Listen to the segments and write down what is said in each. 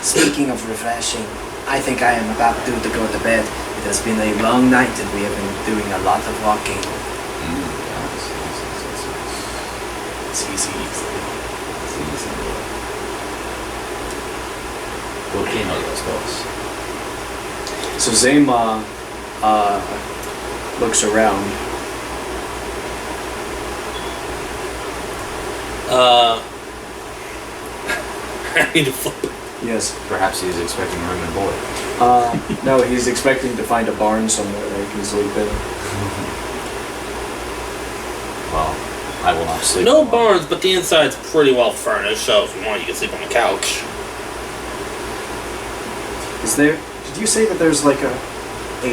Speaking of refreshing, I think I am about due to go to bed. It has been a long night and we have been doing a lot of walking. It's easy. Volcano, I suppose. So Zayma looks around. I need to flip. Yes. Perhaps he's expecting room and board. No, he's expecting to find a barn somewhere that he can sleep in. Well, I will not sleep. No barns, but the inside's pretty well furnished, so if you want, you can sleep on the couch. Is there? Did you say that there's like a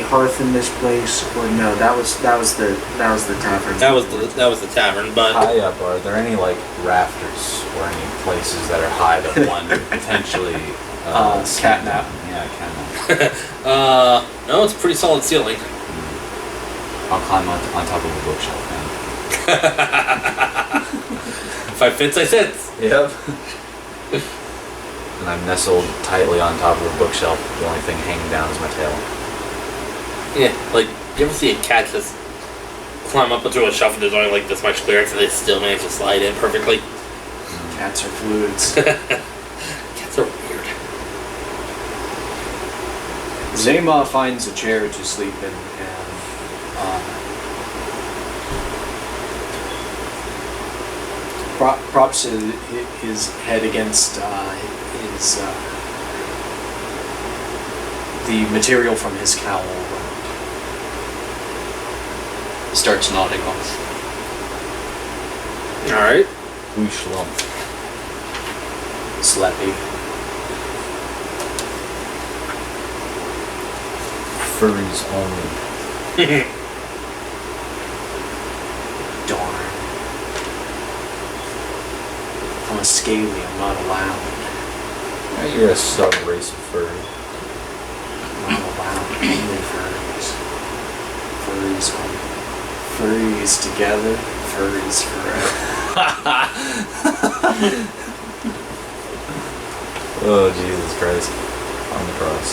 hearth in this place, or no? That was the tavern. That was the tavern, but High up, are there any like rafters or any places that are high that one could potentially catnap? Yeah, catnap. no, it's a pretty solid ceiling. I'll climb on top of a bookshelf, man. If I fits, I sits. Yep. And I'm nestled tightly on top of a bookshelf. The only thing hanging down is my tail. Yeah, like, you ever see a cat just climb up onto a shelf and there's only like this much clearance and they still manage to slide in perfectly? Cats are fluids. Cats are weird. Zayma finds a chair to sleep in and props his head against the material from his cowl. Starts nodding off. Alright. We slump. Slappy. Furries only. Darn. I'm a scaly, I'm not allowed. You're a sub-race of furry. Not allowed. Only furries. Furries only. Furries together. Furries forever. Oh, Jesus Christ. On the cross.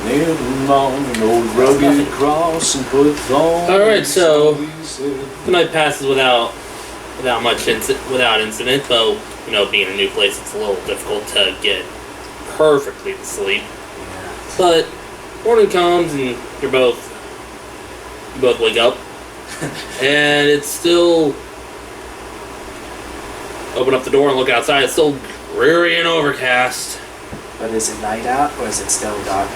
Nailed him on an old rugged cross and put thorns. Alright, so the night passes without incident, though, you know, being in a new place, it's a little difficult to get perfectly to sleep. Yeah. But morning comes and you both wake up, and it's still. Open up the door and look outside. It's still dreary and overcast. But is it light out or is it still dark?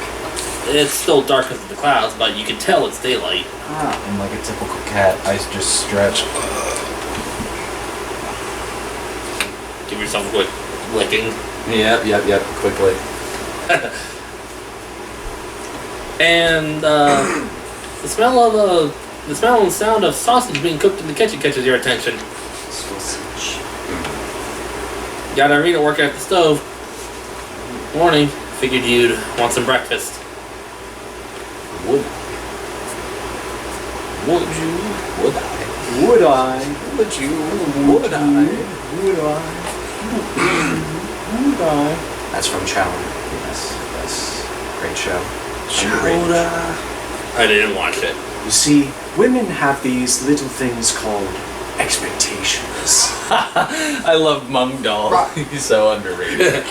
It's still dark because of the clouds, but you can tell it's daylight. Ah. And like a typical cat, I just stretch. Give yourself a quick licking. Yep, quickly. And the smell and sound of sausage being cooked in the kitchen catches your attention. Sausage. Got Irina working at the stove. Morning. Figured you'd want some breakfast. Would I? Would I? Would I? That's from Chowder. Yes. Great show. Chowder. I didn't watch it. You see, women have these little things called expectations. I love Mung Doll. He's so underrated.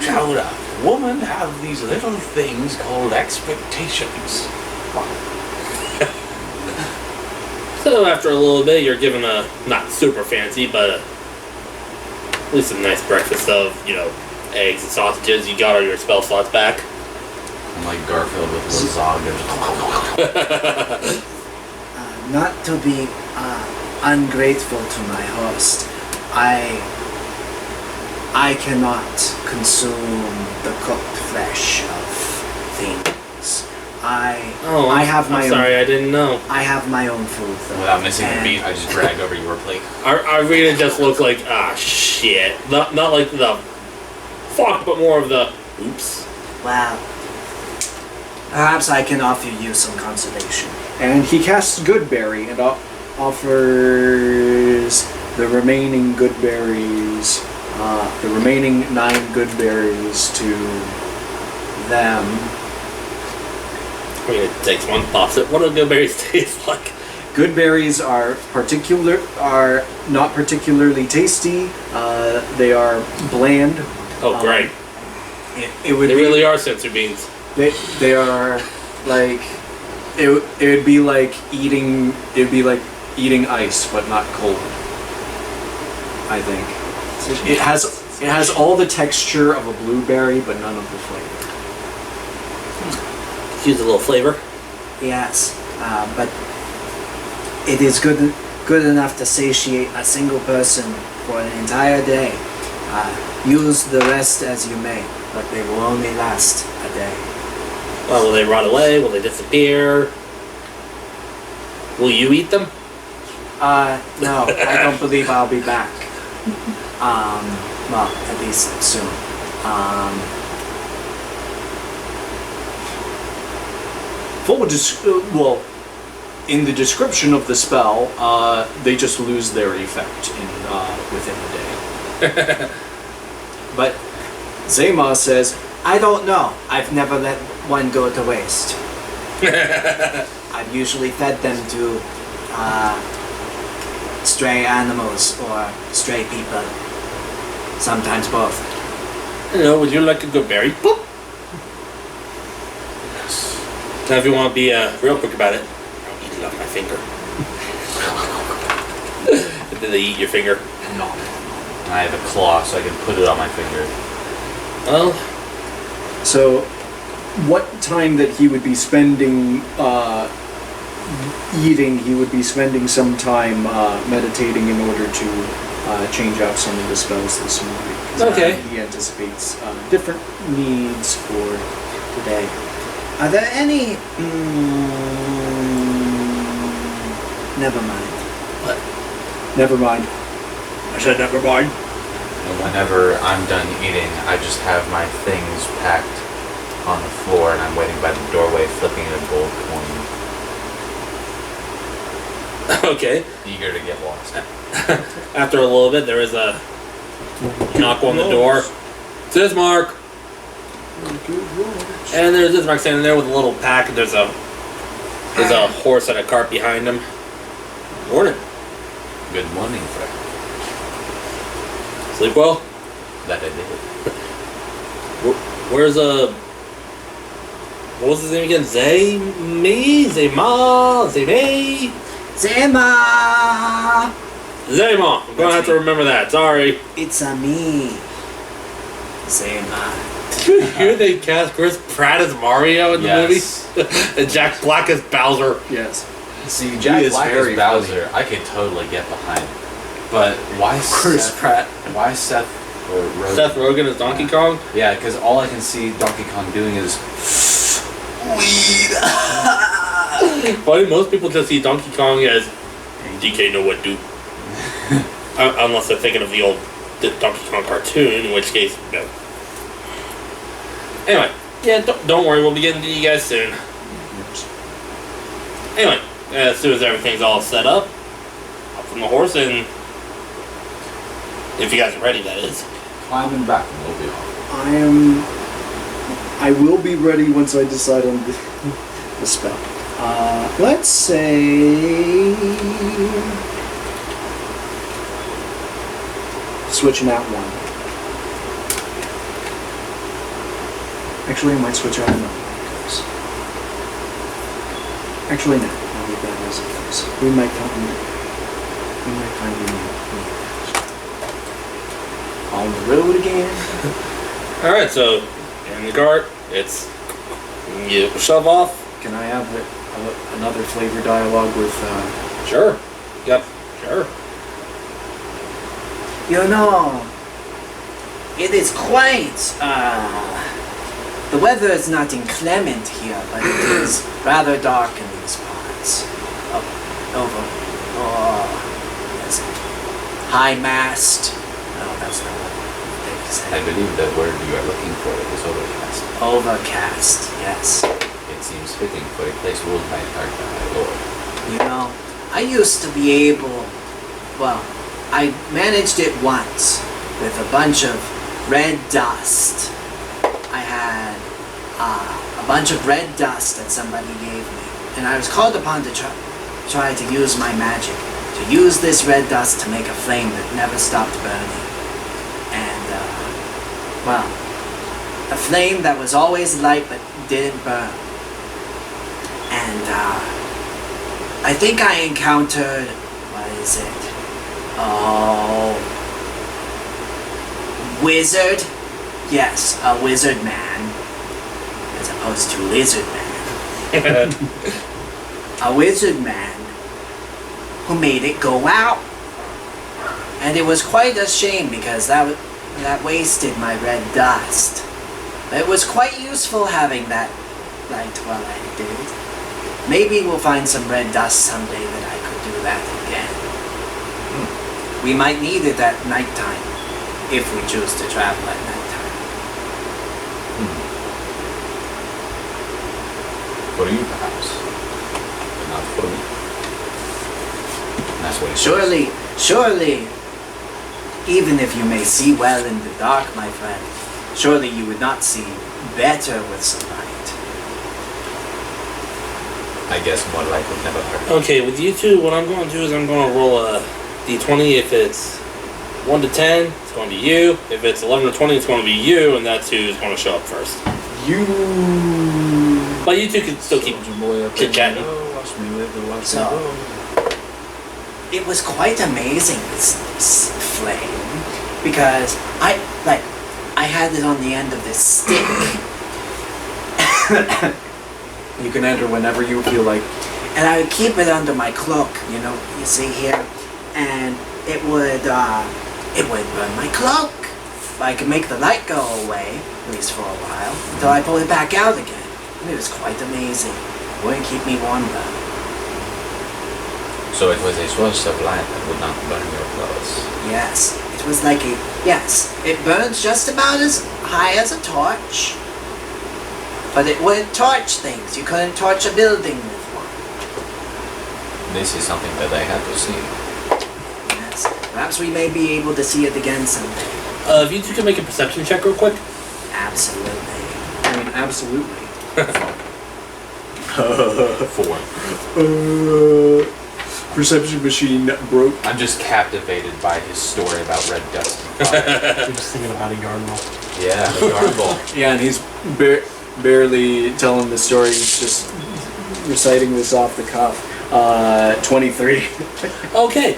Chowder. Women have these little things called expectations. So after a little bit, you're given a not super fancy, but at least a nice breakfast of, you know, eggs and sausages. You got all your spell slots back. I'm like Garfield with lasagna. Not to be ungrateful to my host, I cannot consume the cooked flesh of things. I have my own. Sorry, I didn't know. I have my own food though. Without missing a beat, I just dragged over your plate. I really just look like shit. Not like the fuck, but more of the oops. Well, perhaps I can offer you some consolation. And he casts Goodberry and offers the remaining good berries the remaining 9 good berries to them. I mean, it takes one pops it. What do good berries taste like? Good berries are not particularly tasty. They are bland. Oh, great. It would They be, really are sensory beans. They are like it would be like eating ice but not cold. I think it has all the texture of a blueberry but none of the flavor. Use a little flavor. Yes, but it is good enough to satiate a single person for an entire day. Use the rest as you may, but they will only last a day. Well, will they rot away? Will they disappear? Will you eat them? No, I don't believe I'll be back. Well, at least soon. In the description of the spell, they just lose their effect within a day. But Zema says, I don't know. I've never let one go to waste. I've usually fed them to stray animals or stray people. Sometimes both. Hello, would you like a good berry? Boop. Yes. Now, if you want to be real quick about it, I'll eat it off my finger. Did they eat your finger? No. I have a claw, so I can put it on my finger. Well, So, what time that he would be spending eating, he would be spending some time meditating in order to change out some of the spells this morning. 'Cause, Okay. He anticipates different needs for today. Are there any... never mind. what? Never mind. I said never mind. And whenever I'm done eating, I just have my things packed on the floor and I'm waiting by the doorway flipping a gold coin, Okay. eager to get lost. After a little bit, there is a knock on the door. Sismark! And there's Sismark standing there with a little pack. And there's a horse and a cart behind him. Morning. Good morning, friend. Sleep well? That I did. Where's what was his name again? Zema? Zema! I'm gonna have to remember that. Sorry. It's a me. Zema. Did you hear they cast Chris Pratt as Mario in the Yes. movie? And Jack Black as Bowser. Yes. See, Jack is Black very as Bowser, I could totally get behind. But why Chris Pratt. Why Seth or Rogen? Seth Rogen as Donkey Kong? Yeah, because all I can see Donkey Kong doing is weed. Probably most people just see Donkey Kong as DK know what do. Unless they're thinking of the old Donkey Kong cartoon, in which case, no. Anyway, yeah, don't worry, we'll be getting to you guys soon. Anyway, as soon as everything's all set up, hop from the horse and... If you guys are ready, that is. Climbing back and we'll be off. I will be ready once I decide on the spell. Let's say... Switching out one. Actually, I might switch out another one. Actually, no. I'll leave that as it is. We might find on the road again. Alright, so, in the cart, it's... You shove off. Can I have another flavor dialogue with... Sure. Yep, sure. You know, it is quite... the weather is not inclement here, but it is rather dark in these parts. Yes. High mast. No, that's not what they say. I believe the word you are looking for is overcast. Overcast, yes. It seems fitting for a place ruled by a dark lord. You know, I used to be able... Well, I managed it once. with a bunch of red dust. I had a bunch of red dust that somebody gave me, and I was called upon to try to use my magic, to use this red dust to make a flame that never stopped burning. And, well, a flame that was always light but didn't burn. And, I think I encountered, what is it? Oh, wizard? Yes, a wizard man, as opposed to lizard man. A wizard man who made it go out. And it was quite a shame because that wasted my red dust. But it was quite useful having that light while I did. Maybe we'll find some red dust someday that I could do that again. We might need it at nighttime, if we choose to travel at nighttime. For you, perhaps, but not for me. And that's what he Surely, even if you may see well in the dark, my friend, surely you would not see better with some light. I guess more light would never hurt. Okay, with you two, what I'm going to do is I'm going to roll a d20. If it's 1 to 10, it's going to be you. If it's 11 to 20, it's going to be you, and that's who's going to show up first. You. But you two can still keep chit-chatting. Watch me live and watch me So- go. It was quite amazing, this flame, because I had it on the end of this stick. You can enter whenever you feel like. And I would keep it under my cloak, you see here, and it would burn my cloak. But I could make the light go away, at least for a while, until I pull it back out again. And it was quite amazing. It wouldn't keep me warm though. So it was a source of light that would not burn your clothes. Yes, it was like it burns just about as high as a torch. But it wouldn't torch things. You couldn't torch a building with one. This is something that I have to see. Yes, perhaps we may be able to see it again someday. If you two can make a perception check real quick. Absolutely. I mean, absolutely. 4. Perception machine broke. I'm just captivated by his story about red dust and fire. I'm just thinking about a yarn ball. Yeah, the yarn ball. Yeah, and he's barely telling the story. He's just reciting this off the cuff. 23. Okay,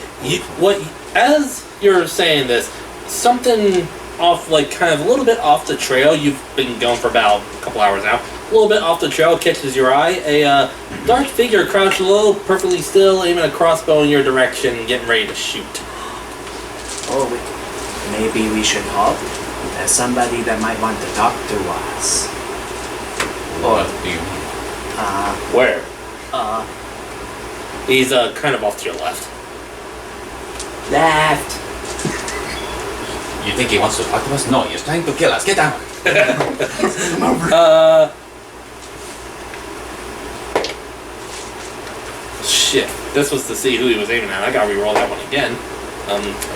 as you're saying this, something off, like kind of a little bit off the trail. You've been going for about a couple hours now. A little bit off the trail catches your eye. A dark figure crouched low, perfectly still, aiming a crossbow in your direction, getting ready to shoot. Oh, maybe we should halt. There's somebody that might want to talk to us. What do you mean? Where? He's kind of off to your left. Left. You think he wants to talk to us? No, he's trying to kill us. Get down. Shit. This was to see who he was aiming at. I gotta re-roll that one again.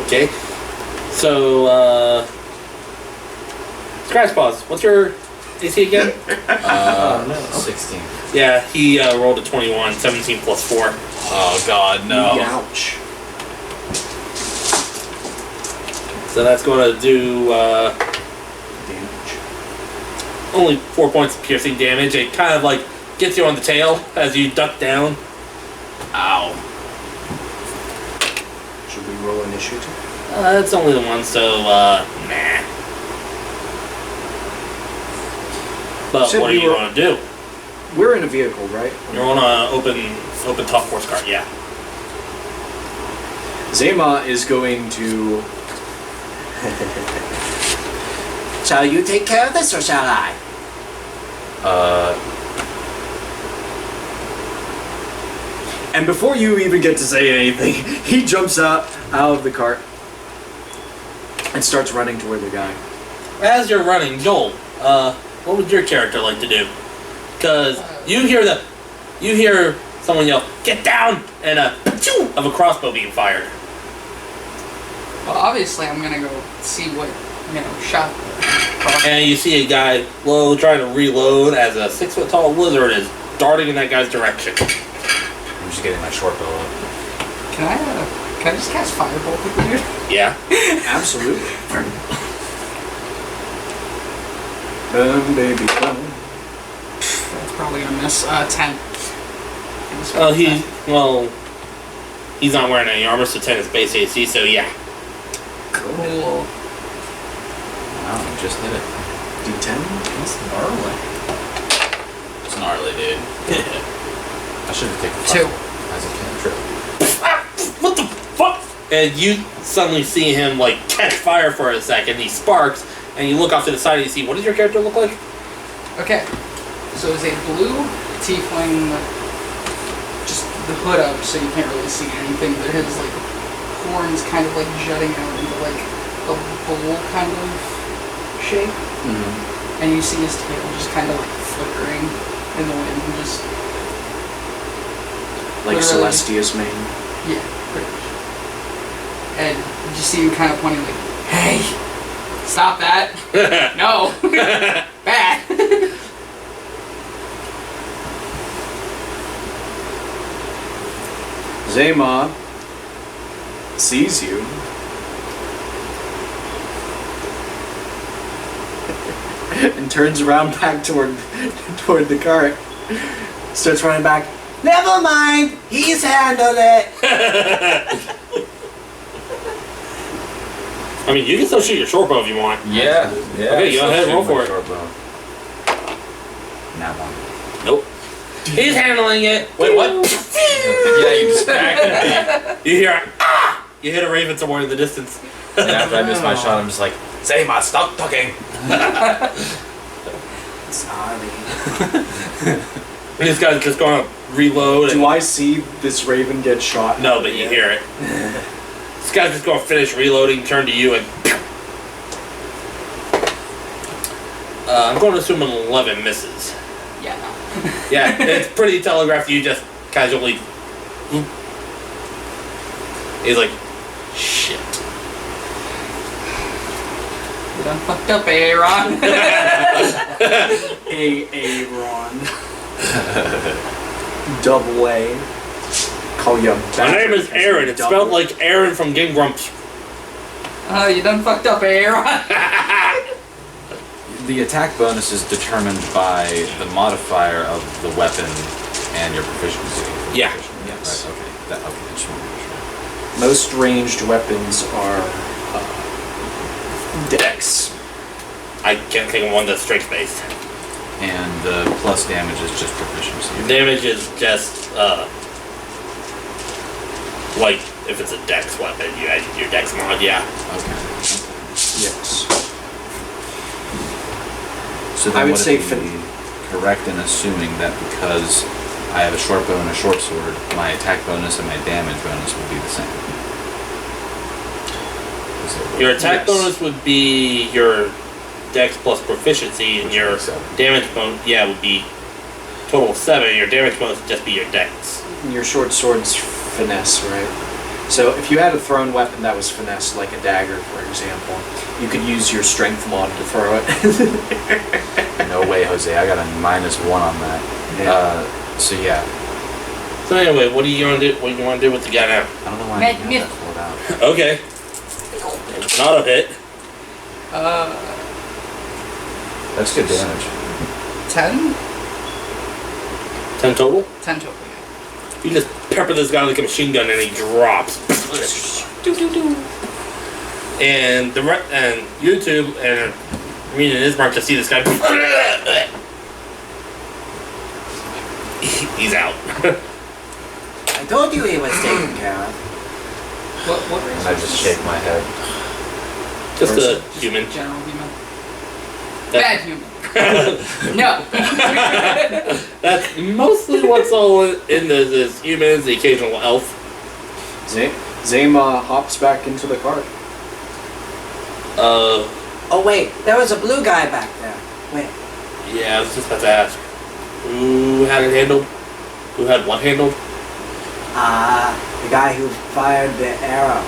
Okay. So, Scratch Paws, what's your AC again? 16. Yeah, he rolled a 21, 17 plus 4. Oh god, no. Ouch. So that's going to do Damage. only 4 points of piercing damage. It kind of like gets you on the tail as you duck down. Ow. Should we roll initiative? It's only the one, so nah. But Said what do we you were- want to do? We're in a vehicle, right? You're on a open top force cart, yeah. Zema is going to. Shall you take care of this or shall I? And before you even get to say anything, he jumps out of the cart and starts running toward the guy. As you're running, Joel, what would your character like to do? Because you hear someone yell, "Get down!" and a of a crossbow being fired. Well, obviously, I'm gonna go see what shot. And you see a guy low trying to reload as a 6 foot tall lizard is darting in that guy's direction. I'm just getting my short bow up. Can I just cast Firebolt with the dude? Yeah. Absolutely. Boom, baby, boom. That's probably gonna miss 10. He's not wearing any armor, so 10 is base AC, so yeah. Cool. Wow, I just hit it. D10? That's gnarly. It's gnarly, dude. I should have taken 2. as a cantrip. What the fuck? And you suddenly see him like catch fire for a second. He sparks, and you look off to the side and you see, what does your character look like? Okay. So it's a blue tiefling, just the hood up so you can't really see anything, but his like horns kind of like jutting out into like a bowl kind of shape. Mm-hmm. And you see his tail just kind of like flickering in the wind, and just Like literally- Celestia's mane. Yeah, pretty much. And you just see him kind of pointing like, "Hey, stop that! No, bad." Zema sees you. And turns around back toward the cart. Starts running back. Never mind, he's handled it. I mean, you can still shoot your short bow if you want. Yeah. Okay, go ahead, roll for it. Now one. Nope. He's handling it. Wait, what? Yeah, you distracted me. You hear, ah! You hit a raven somewhere in the distance. And after I miss my shot, I'm just like, Zema, stop talking. Sorry. This guy's just going to reload. Do I see this raven get shot? No, but you hear it. This guy's just going to finish reloading, turn to you, and... I'm going to assume an 11 misses. Yeah, no. Yeah, it's pretty telegraphed. You just casually... He's like, shit. You done fucked up, Aaron. Aaron. Double A. Call you a My bastard name is because Aaron. you're It's double. spelled like Aaron from Game Grumps. You done fucked up, Aaron. The attack bonus is determined by the modifier of the weapon and your proficiency. Yeah. Yes. Right, okay. I just want to make sure. Most ranged weapons are dex. I can't think of one that's strength based. And the plus damage is just proficiency. Damage is just, like, if it's a dex weapon, you add your dex mod, yeah. Okay. Yes. So then I would would say it be correct in assuming that because I have a short bow and a short sword, my attack bonus and my damage bonus would be the same? Your attack Yes. bonus would be your dex plus proficiency, and Which your would be 7. damage bonus, would be total of 7. Your damage bonus would just be your dex. Your short sword's finesse, right? So if you had a thrown weapon that was finesse, like a dagger, for example, you could use your strength mod to throw it. No way, Jose. I got a -1 on that. Yeah. So yeah, So anyway, what do you want to do? What do you want to do with the guy now? I don't know why I Make have me- that pulled out. Okay. Not a hit. That's good damage. 10? 10 total. 10 total, yeah. You just pepper this guy like a machine gun, and he drops. And and YouTube and me and Ismark just see this guy. He's out. I told you he was taken care of. What race And I was just this? shake my head. Just a human. General human. That- Bad human. No. That's mostly what's all in this is humans, the occasional elf. Zema hops back into the cart. Oh wait, there was a blue guy back there. Wait. Yeah, I was just about to ask. Who had it handled? Who had what handled? The guy who fired the arrow.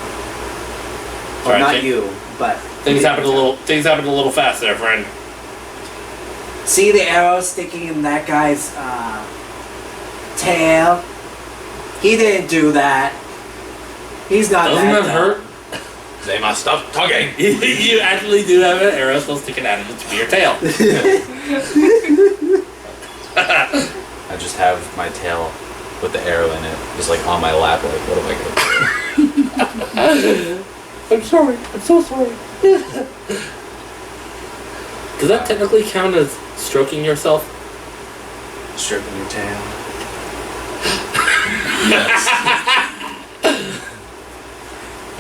Well, Sorry, not Jake. you, but Things happened a little fast there, friend. See the arrow sticking in that guy's tail? He didn't do that. He's not Doesn't that that dumb. hurt? They must stop tugging. You actually do have an arrow still sticking out of your tail. I just have my tail with the arrow in it, just like on my lap. Like, what am I gonna do? I'm sorry. I'm so sorry. Does that technically count as stroking yourself? stroking your tail. Yes.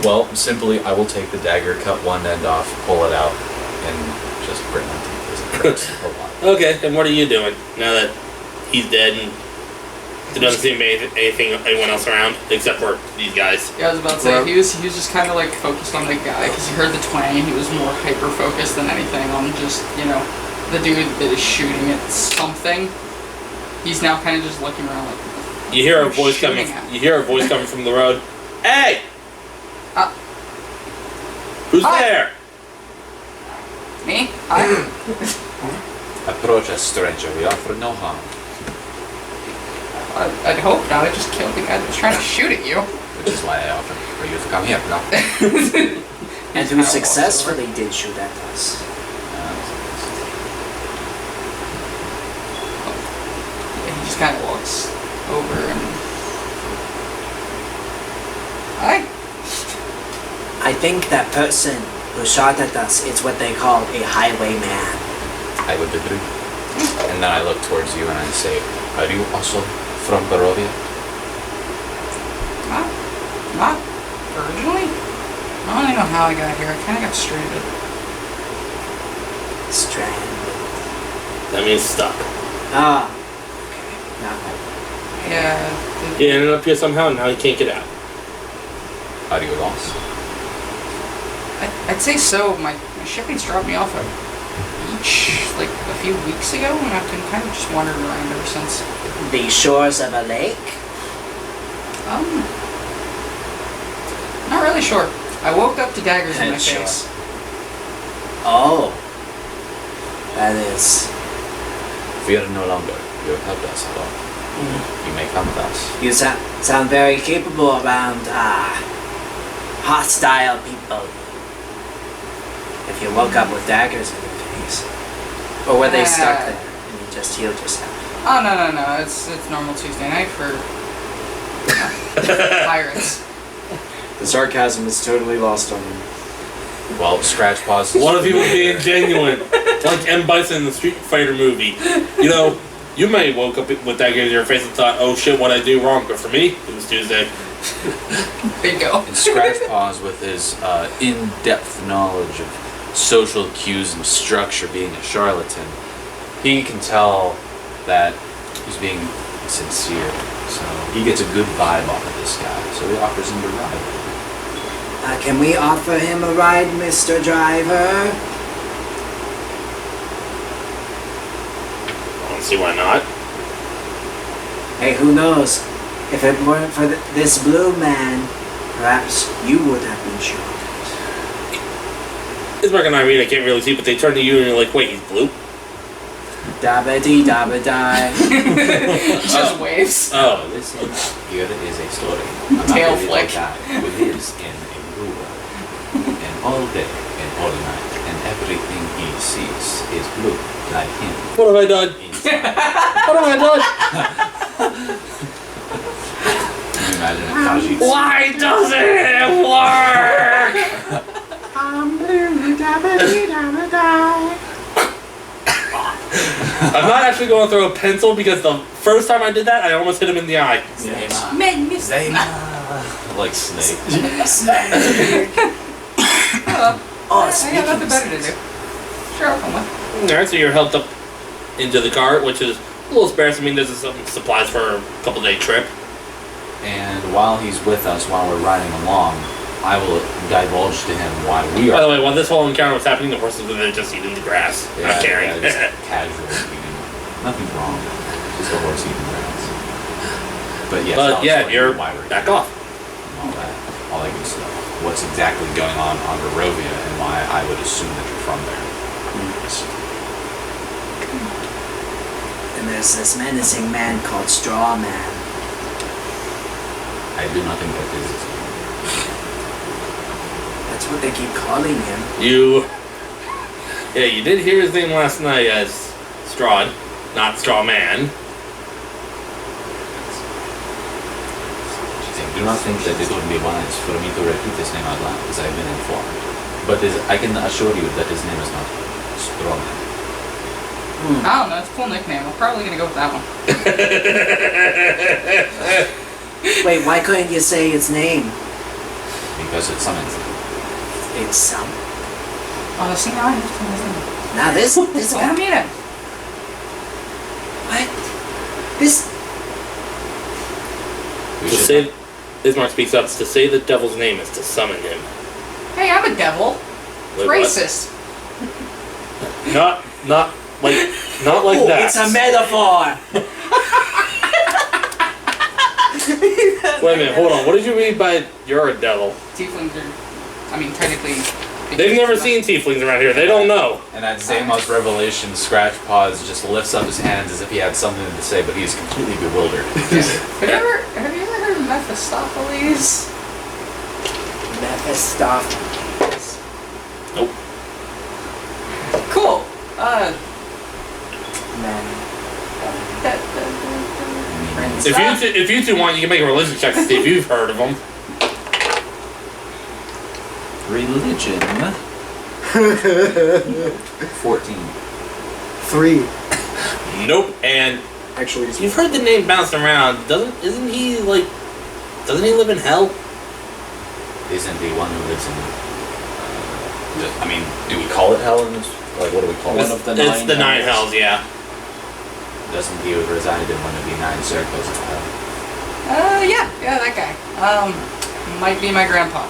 Well, simply, I will take the dagger, cut one end off, pull it out, and just grit my teeth as it hurts a lot. Okay, and what are you doing now that he's dead and there doesn't seem to be anyone else around except for these guys? Yeah, I was about to say, he was just kind of like focused on the guy because he heard the twang and he was more hyper focused than anything on just, the dude that is shooting at something. He's now kind of just looking around like. You hear a Who's voice shooting coming. at? You hear a voice coming from the road. Hey! Who's Hi. there? Me? Hi. Approach us, stranger. We offer no harm. I'd hope not. I just killed the guy that was trying to shoot at you. Which is why I offered for you to come here. No. And who successfully did shoot at us. And he just kind of walks over and. Hi. I think that person who shot at us is what they call a highwayman. I would agree. And then I look towards you and I say, are you also from Barovia? Not originally. I don't even know how I got here. I kind of got stranded. Strand. That means stuck. Ah. Okay. Not like Yeah. He ended up here somehow and now he can't get out. Are you lost? I'd say so. My shipmates dropped me off a beach like a few weeks ago, and I've been kind of just wandering around ever since. the shores of a lake. Not really sure. I woke up to daggers in my Headshot. face. Oh. That is. Fear no longer. You have helped us a lot. You may come with us. You sound very capable around hostile people. If you woke up with daggers in your face. Or were they stuck there and you just healed yourself? Oh no! It's normal Tuesday night for pirates. The sarcasm is totally lost on me. Well, Scratch pauses. One of you was being genuine, like M. Bison in the Street Fighter movie. You may woke up with daggers in your face and thought, "Oh shit, what I do wrong?" But for me, it was Tuesday. Bingo. And Scratch paws with his in-depth knowledge of social cues and structure, being a charlatan. He can tell that he's being sincere, so he gets a good vibe off of this guy. So he offers him to ride. Can we offer him a ride, Mr. Driver? I don't see why not. Hey, who knows? If it weren't for this blue man, perhaps you would have been shot. Ismark and Irene, I can't really see, but they turn to you and you're like, "Wait, he's blue?" Dabba-dee, dabba-die. Just waves. Oh. Listen, here is a story Tail about a little flick. guy who lives in a blue world. And all day and all night, and everything he sees is blue, like him. What have I done? Inside. What have I done? Can you imagine a Kaji? Why doesn't it work? I'm blue, dabba-dee, dabba-die. I'm not actually going to throw a pencil because the first time I did that, I almost hit him in the eye. Men, miss. Like Snake. Oh, I got nothing better to do. Sure, I'll come with. Alright, so you're helped up into the cart, which is a little sparse. I mean, this is some supplies for a couple-day trip. And while he's with us, while we're riding along, I will divulge to him why we By are. the way, while this whole encounter was happening, the horses were there just eating the grass. Not caring. just casual eating. Nothing's wrong. Just a horse eating grass. But yes, But I'll yeah, tell you're why we're back here. off. All that good stuff. what's exactly going on Barovia and why I would assume that you're from there. And there's this menacing man called Straw Man. I do not think that is. That's what they keep calling him. Yeah, you did hear his name last night as Strahd, not Straw Man. I do not think that it would be wise for me to repeat his name out loud, as I have been informed. But I can assure you that his name is not Strawman. I don't know, it's a cool nickname. I'm probably gonna go with that one. Wait, why couldn't you say his name? Because it summons him. It's some. Oh, see, now I have to listen. Now this I guy. want to meet him. What? This. We To should say, Ismark speaks up, to say the devil's name is to summon him. Hey, I'm a devil. Wait, Racist. Not like Oh, that. it's a metaphor. Wait a minute, hold on. What did you mean by you're a devil? Tieflings are, I mean, technically. They've never seen tieflings around here. They don't know. And at Zamo's revelation, Scratch Paws just lifts up his hands as if he had something to say, but he's completely bewildered. Have you ever heard of Mephistopheles? Mephistopheles. Nope. Cool. If you two want, you can make a religion check to see if you've heard of them. Religion. 14. 3. Nope. And Actually, it's you've heard the name bouncing around. Doesn't he live in hell? Isn't he one who lives in... I mean, do we call it hell in this? Like, what do we call One it? of the It's nine the nine hells. hells, yeah. Doesn't he reside in one of the 9 circles of hell? Yeah, that guy. Might be my grandpa.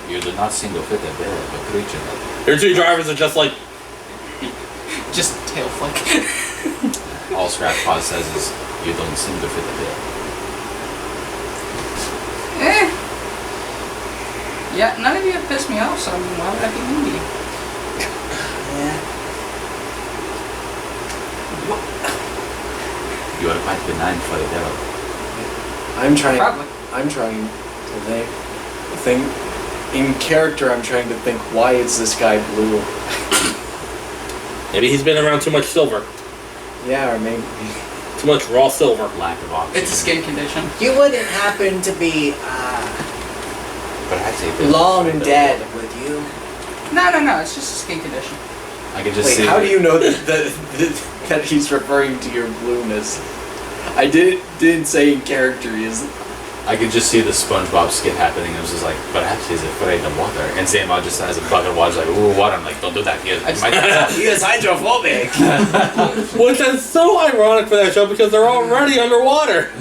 You do not seem to fit the bill of a creature like Your two drivers are just like, Just tail flick. that. All Scratch Paws says is, you don't seem to fit the bill. Yeah, none of you have pissed me off, so I mean, why would I be mean to you? Yeah. You are quite benign for the devil. Probably. I'm trying to think. In character, I'm trying to think. Why is this guy blue? maybe he's been around too much silver. Yeah, or maybe. Too much raw silver. Lack of oxygen. It's a skin condition. You wouldn't happen to be Perhaps a bit long of the dead, devil. would you? No, it's just a skin condition. I could just Wait, see... how do you know that he's referring to your blueness? I didn't say in character. I could just see the SpongeBob skit happening. It was just like, perhaps he's afraid of water. And Zamo just has a bucket of water, like, ooh, water. I'm like, don't do that. He He is hydrophobic. Which is so ironic for that show because they're already underwater.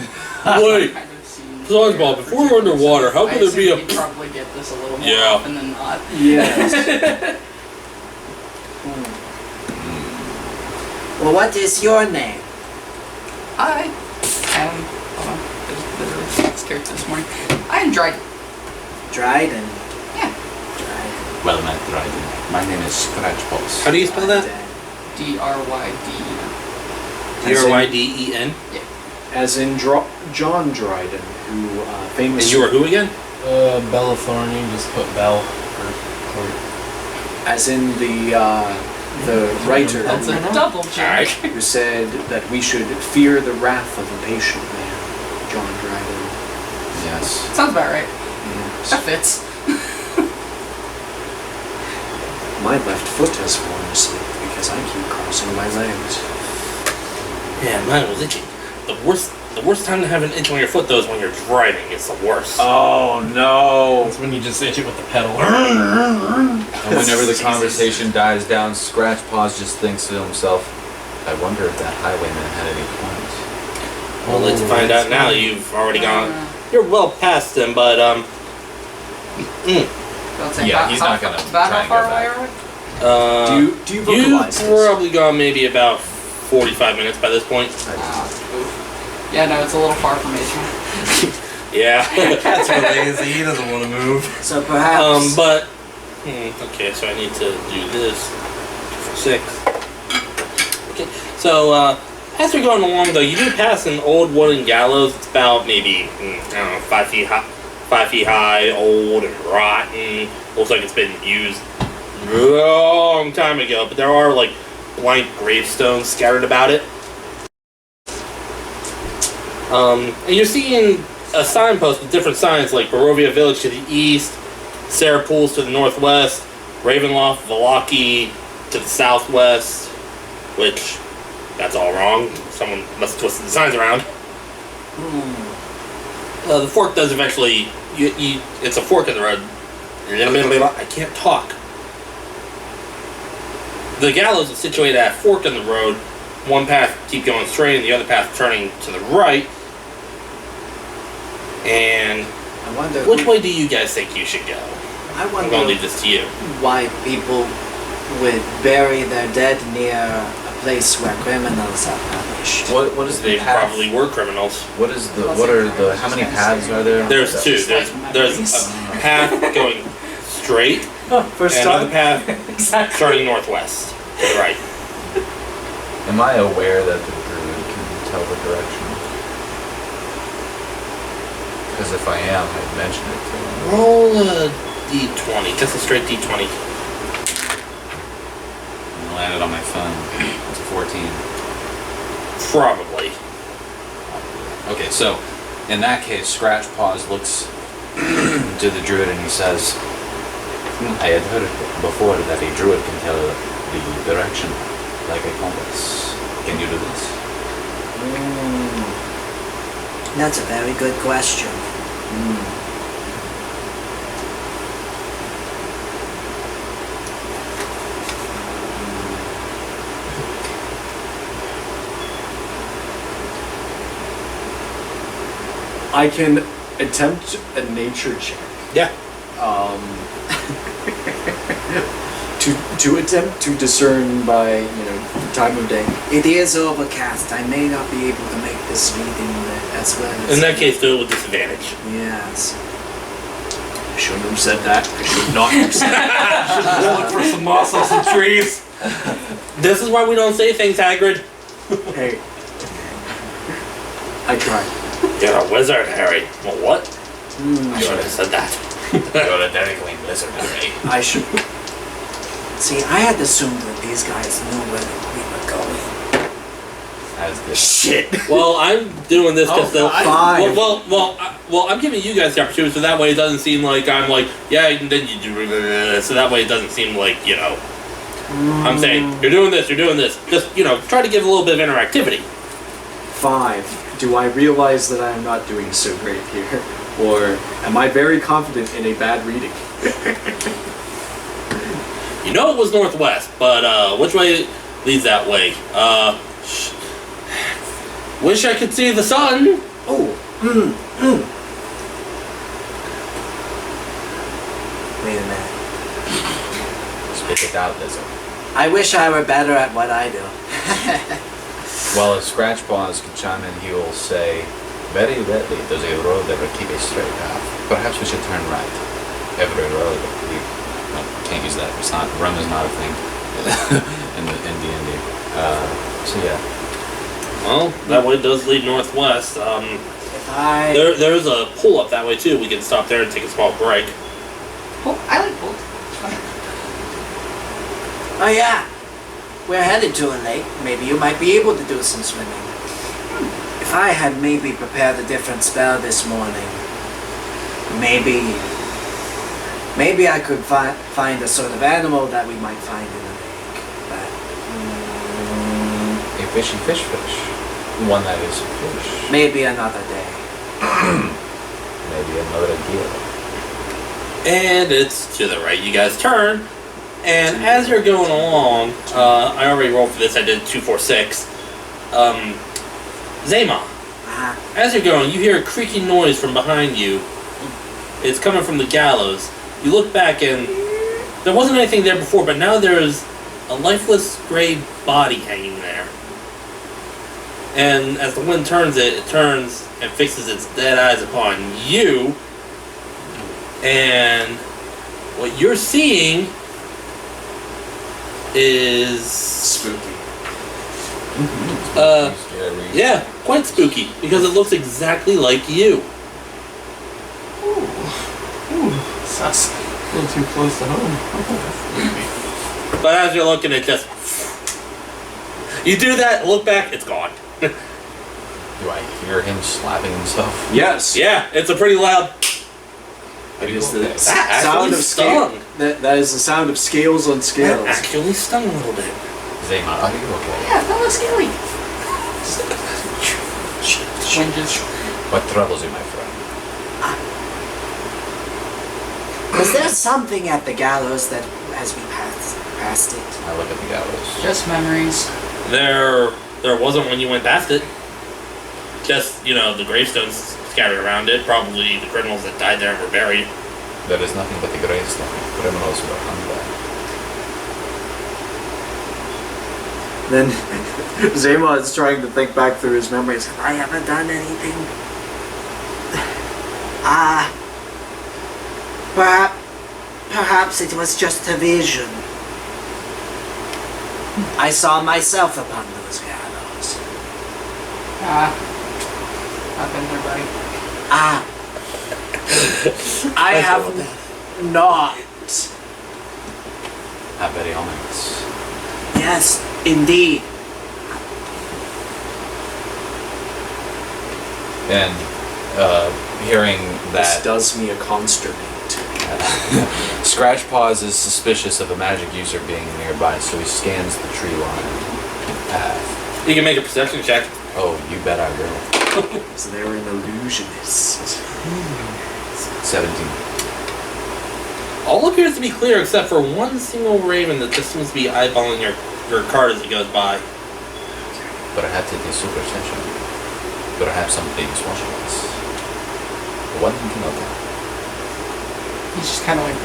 Wait, Kind of seen SpongeBob, if we're underwater, how I could there be a... assume you'd probably get this a little more Yeah. often than not. Yes. Well, what is your name? I am. Hold on. There's literally this character this morning. I am Dryden. Dryden. Yeah. Dryden. Well met, Dryden. My name is Scratch Paws. How do you spell that? D-R-Y-D-E-N. D-R-Y-D-E-N? As in John Dryden, who And famously. you were who again? Bella Thorny, just put Bell for Court. As in the writer That's it. Double jerk. who said that we should fear the wrath of a patient man, John Dryden. Yes. Sounds about right. Yes. That fits. My left foot has fallen asleep because I keep crossing my legs. Yeah, mine was itching. The worst time to have an itch on your foot though is when you're driving. It's the worst. Oh no! That's when you just itch it with the pedal. And whenever the conversation dies down, Scratch Paws just thinks to himself, I wonder if that highwayman had any points. Well, let's find out now. You've already gone. You're well past him, but Yeah, he's not gonna About try how and far go away back. are we? Do you You've vocalize this? probably gone maybe about 45 minutes by this point. Oof. Yeah, no, it's a little far from me. Yeah. Cats are lazy. He doesn't want to move. So perhaps. But okay, so I need to do this for 6. Okay, so as you're going along, though, you do pass an old wooden gallows. It's about maybe I don't know 5 feet high, old and rotten. Looks like it's been used a long time ago. But there are like blank gravestones scattered about it. And you're seeing a signpost with different signs like Barovia Village to the east, Sarah Pools to the northwest, Ravenloft, Vallaki to the southwest, which, that's all wrong. Someone must have twisted the signs around. The fork does eventually, it's a fork in the road. I can't talk. The gallows is situated at a fork in the road. One path keep going straight and the other path turning to the right. And I wonder. which way do you guys think you should go? I I'm wonder going to leave this to you. why people would bury their dead near a place where criminals are punished. What is They the path? probably were criminals. What is the? What are the? How many paths are there? There's 2. There's a path going straight First and another time. path turning northwest to the right. Am I aware that the druid can tell the direction? Because if I am, I'd mention it to him. Roll a d20, just a straight d20. I landed on my phone. It's a 14. Probably. Okay, so in that case, Scratch Paws looks to the druid and he says, I had heard before that a druid can tell the direction like a compass. Can you do this? That's a very good question. I can attempt a nature check. Yeah. To attempt to discern by time of day. It is overcast. I may not be able to make this reading as well as. In that case, do it with disadvantage. Yes. I shouldn't have said that. I should not have said that. Look for some moss on some trees. This is why we don't say things, Hagrid. Hey, I tried. You're a wizard, Harry. Well, what? I should have said that. You're a Dairy Queen lizard, Harry. I should. See, I had assumed that these guys knew where we were going. As this Shit. Well, I'm doing this because Fine. well, I'm giving you guys the opportunity, so that way it doesn't seem like I'm like, yeah, and then you do, so that way it doesn't seem like, I'm saying, you're doing this. Just, try to give a little bit of interactivity. 5. Do I realize that I am not doing so great here? Or am I very confident in a bad reading? You know it was northwest, but which way leads that way? Wish I could see the sun. Wait a minute. spit it out, lizard. I wish I were better at what I do. Well, if Scratch Paws can chime in, he will say, very rarely does a road ever keep a straight path. Perhaps we should turn right. Every road, can't use that. It's not, rum is not a thing in D&D. So yeah. Well, that way does lead northwest. If I. There's a pull up that way too. We can stop there and take a small break. Well, I like both. Oh yeah. We're headed to a lake. Maybe you might be able to do some swimming. If I had maybe prepared a different spell this morning, maybe I could find a sort of animal that we might find in the lake. But A fishy fish. One that is fish. maybe another day. Maybe another deal. And it's to the right. You guys turn, and as you're going along, I already rolled for this. I did 2, 4, 6. Zema, as you're going, you hear a creaking noise from behind you. It's coming from the gallows. You look back, and there wasn't anything there before, but now there's a lifeless gray body hanging there. And as the wind turns it turns and fixes its dead eyes upon you. And what you're seeing is Spooky. Scary. yeah, quite spooky because it looks exactly like you. Sus. A little too close to home. But as you're looking, it just you do that, look back, it's gone. Do I hear him slapping himself? Yes. Yeah, it's a pretty loud. It is the Okay. That sound actually of scale. stung. That is the sound of scales on That scales. actually stung a little bit. Zema, are you okay? Yeah, that was scary. Twinges. What troubles you, my friend? Was there something at the gallows that, as we passed it? I look at the gallows. Just memories. There wasn't when you went past it. Just, the gravestones scattered around it. Probably the criminals that died there were buried. There is nothing but the gravestone. Criminals who are hung there. Then Zema is trying to think back through his memories. I haven't done anything. Perhaps it was just a vision. I saw myself upon those gallows. I've been there, buddy. I have not. How very ominous. Yes, indeed. And hearing This that, does me a consternate. Scratch Paws is suspicious of a magic user being nearby, so he scans the tree line path. You can make a perception check. Oh, you bet I will. Is there an illusionist? 17. All appears to be clear except for one single raven that just seems to be eyeballing your card as it goes by. Perhaps it is superstition. Perhaps something is watching us. One thing cannot tell. He's just kind of like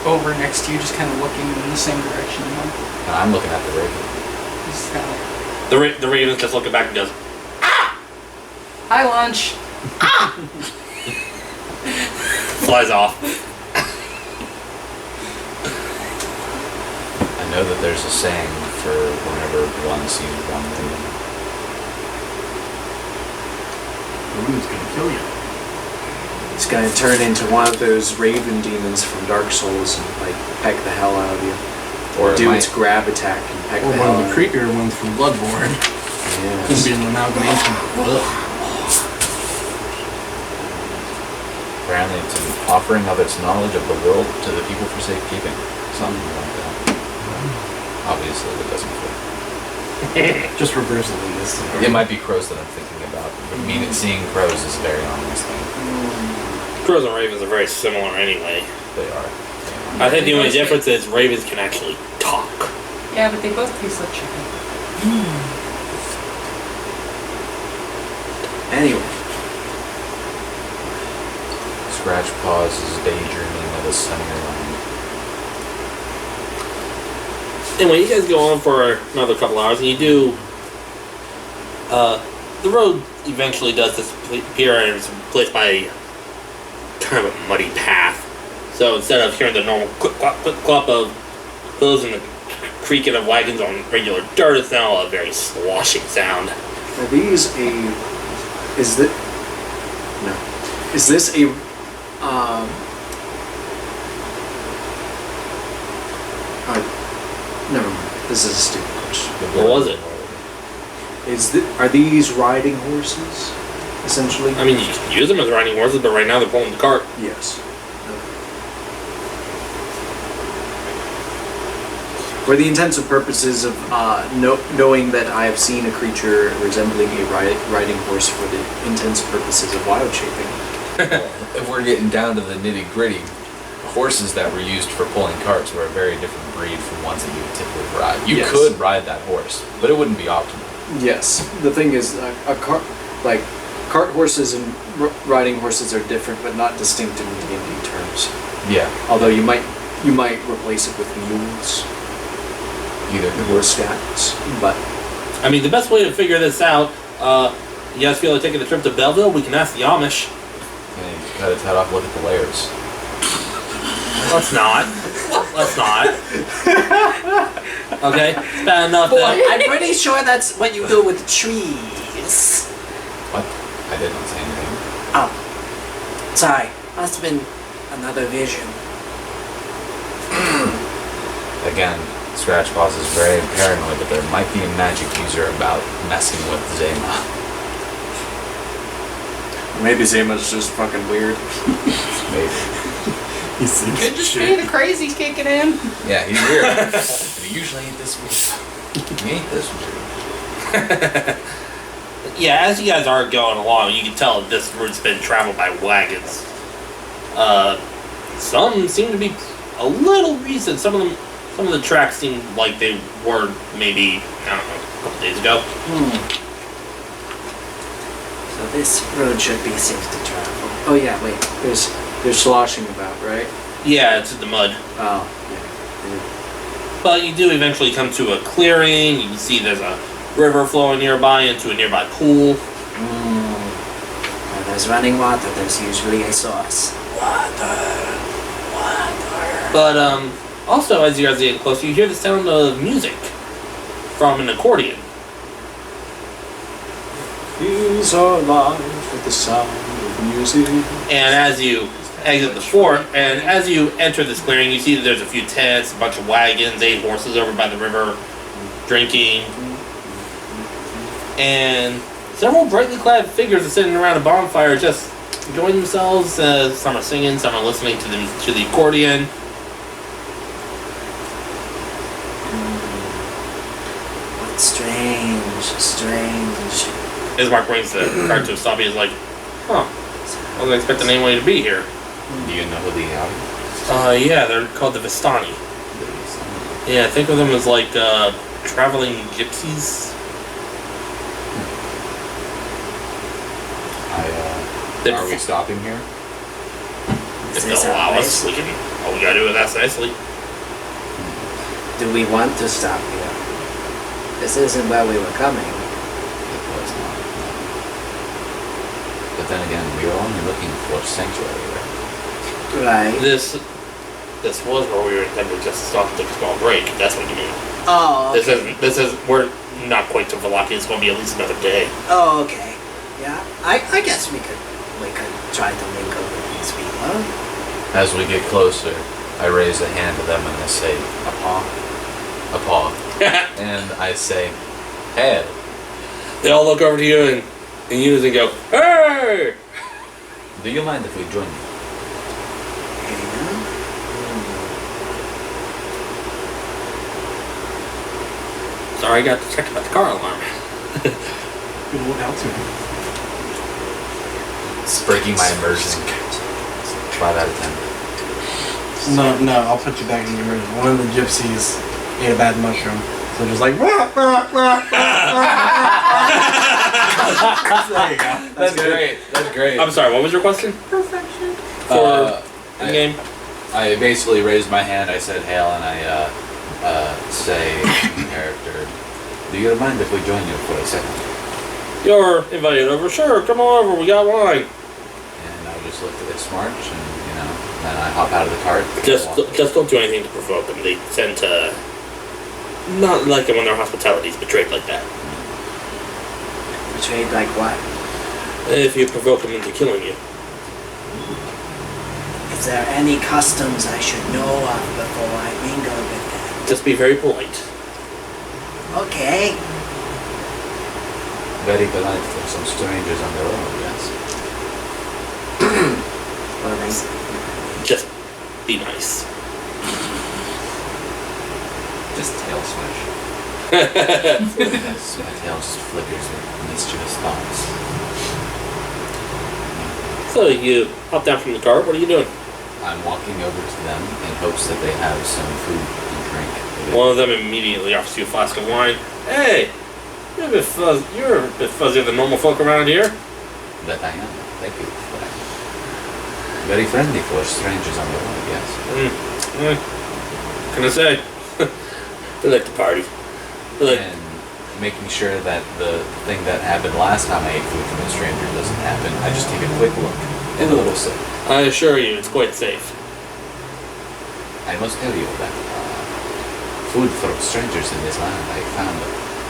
over next to you, just kind of looking in the same direction. And I'm looking at the raven. He's just kind of like, The raven's just looking back and goes, hi, lunch. flies off. I know that there's a saying for whenever one sees one thing. Ooh, it's gonna kill you. It's gonna turn into one of those raven demons from Dark Souls and like peck the hell out of you. Or it do might- its grab attack and peck Or the one hell of out the of you. creepier ones from Bloodborne. It'd be Yes. an amalgamation. Ugh. Apparently it's an offering of its knowledge of the world to the people for safekeeping. Something like that. Obviously that doesn't fit. Just reverse it in this scenario. It might be crows that I'm thinking about. But seeing crows is a very ominous thing. Crows and ravens are very similar anyway. They are. I think the only difference is ravens can actually talk. Yeah, but they both taste like chicken. Anyway, Scratch Paws is daydreaming of a sunnier land. Anyway, you guys go on for another couple hours, and you do. The road eventually does disappear, and it's replaced by kind of a muddy path. So instead of hearing the normal clip clop of hooves and the creaking of wagons on regular dirt, it's now a very sloshing sound. are these a? Is this? No. Is this a? Never mind. This is a stupid question. What was it? Are these riding horses? Essentially. I mean, you can use them as riding horses, but right now they're pulling the cart. Yes. For the intensive purposes of knowing that I have seen a creature resembling a riding horse for the intensive purposes of wild shaping. If we're getting down to the nitty gritty, horses that were used for pulling carts were a very different breed from ones that you would typically ride. You Yes. could ride that horse, but it wouldn't be optimal. Yes. The thing is, cart horses and riding horses are different, but not distinct in D&D terms. Yeah, Although you might replace it with mules either or scats, but I mean, the best way to figure this out You guys feel like taking a trip to Belleville? We can ask the Amish. And cut his head off, look at the layers. Let's not. Let's not. Okay, bad enough Boy, that. I'm pretty sure that's what you do with the trees. What? I didn't say anything. Oh, sorry. Must have been another vision. Again, Scratchpaws is very paranoid that there might be a magic user about messing with Zema. Maybe Zema's just fucking weird. Maybe. Could just be the crazy's kicking in. Yeah, he's weird. And he usually ain't this weird. He ain't this weird. Yeah, as you guys are going along, you can tell this route's been traveled by wagons. Some seem to be a little recent. Some of the tracks seem like they were maybe, I don't know, a couple days ago. So this road should be safe to travel. Oh yeah, wait. There's sloshing about, right? Yeah, it's in the mud. Oh, But you do eventually come to a clearing. You can see there's a river flowing nearby into a nearby pool. Where there's running water, there's usually a source. Water. But also, as you guys get closer, you hear the sound of music from an accordion. These are live with the sound of music. And as you exit the fort, and as you enter this clearing, you see that there's a few tents, a bunch of wagons, 8 horses over by the river, drinking. And several brightly clad figures are sitting around a bonfire just enjoying themselves. Some are singing, some are listening to the accordion. What strange. Ismark brings the cart to a stop. He's like, huh, I wasn't expecting anyone to be here. Do you know who the Yeah, they're called the Vistani. Yeah, think of them as like traveling gypsies. Are we stopping here? If Is they'll this allow our us, place? we can. All we gotta do is ask nicely. Do we want to stop here? This isn't where we were coming. It was not. But then again, we were only looking for sanctuary, right? Right. This was where we were intended to just stop and take a small break. If that's what you mean. Oh, okay. This is. We're not quite to Vallaki. It's going to be at least another day. Oh, okay. Yeah, I guess we could try to link up with these people. As we get closer, I raise a hand to them and I say, a paw. And I say, hey. They all look over to you and in unison go, hey! Do you mind if we join you? Sorry, I got to check about the car alarm. Good look out to him. It's breaking my immersion. 5 out of 10. No, I'll put you back in your immersion. One of the gypsies ate a bad mushroom. So just like, rah, rah, rah, there you go. That's great. That's great. I'm sorry, what was your question? Perfection. For the game? I basically raised my hand, I said hail, and I say in character, do you mind if we join you for a second? You're invited over. Sure, come on over. We got wine. And I just looked at this march, and then I hop out of the cart. Just don't do anything to provoke them. They tend to not like it when their hospitality is betrayed like that. Betrayed like what? If you provoke them into killing you. Is there any customs I should know of before I mingle with them? Just be very polite. Okay. Very polite for some strangers on the road, yes. Well, nice. Just be nice. Just tail swish. Yes, my tail just flickers with mischievous thoughts. So you hop down from the car. What are you doing? I'm walking over to them in hopes that they have some food and drink. One of them immediately offers you a flask of wine. Hey, you're a bit fuzzier than normal folk around here. That I am. Thank you for that. Very friendly for strangers on the road, yes. What can I say? They like to party. They like, And making sure that the thing that happened last time I ate food from a stranger doesn't happen. I just take a quick look and a little sip. I assure you, it's quite safe. I must tell you that food from strangers in this land I found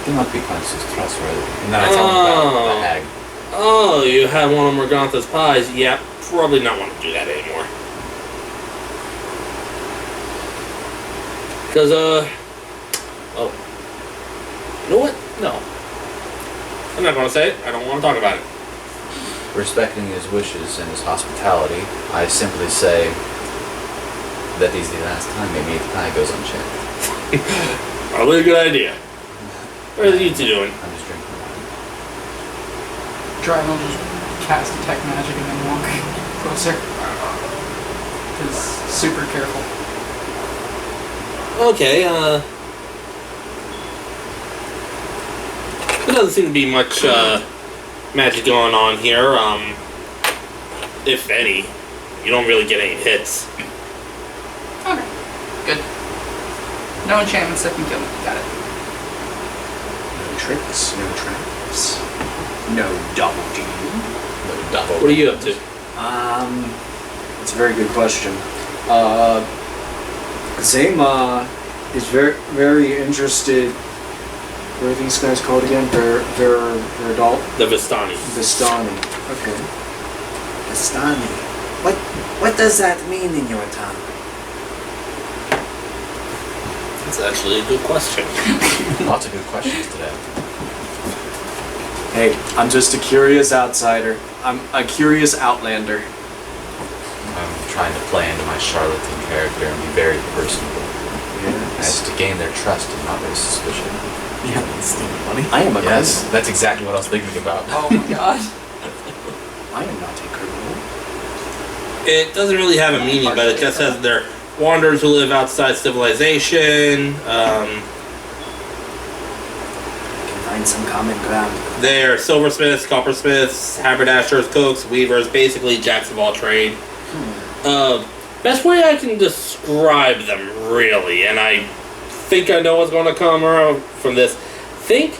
cannot be considered trustworthy. And then I tell them about the hag. Oh, you had one of Morgantha's pies. Yeah, probably not want to do that anymore. Because, oh. You know what? No. I'm not going to say it. I don't want to talk about it. Respecting his wishes and his hospitality, I simply say that he's the last time maybe the pie goes unchecked. Probably a good idea. What are you two doing? I'm just drinking wine. Dryden will just cast detect magic and then walk closer. He's super careful. Okay, there doesn't seem to be much, magic going on here, if any. You don't really get any hits. Okay. Good. No enchantments that can kill me. Got it. No tricks, no traps, no double deal. No double. What are you up to? It's a very good question. Zema is very interested. What are these guys called again? Verdal? The Vistani. Vistani. Okay. Vistani. What does that mean in your tongue? That's actually a good question. Lots of good questions today. Hey, I'm just a curious outsider. I'm a curious outlander. I'm trying to play into my charlatan character and be very personable. As to gain their trust and not their suspicion. Yeah, that's still funny. I am a Yes, criminal. that's exactly what I was thinking about. Oh my god. I am not a criminal. It doesn't really have a meaning, but it just says they're wanderers who live outside civilization. Can find some common ground. They're silversmiths, coppersmiths, haberdashers, cooks, weavers, basically jacks of all trade. Best way I can describe them, really, and I think I know what's going to come around from this. Think,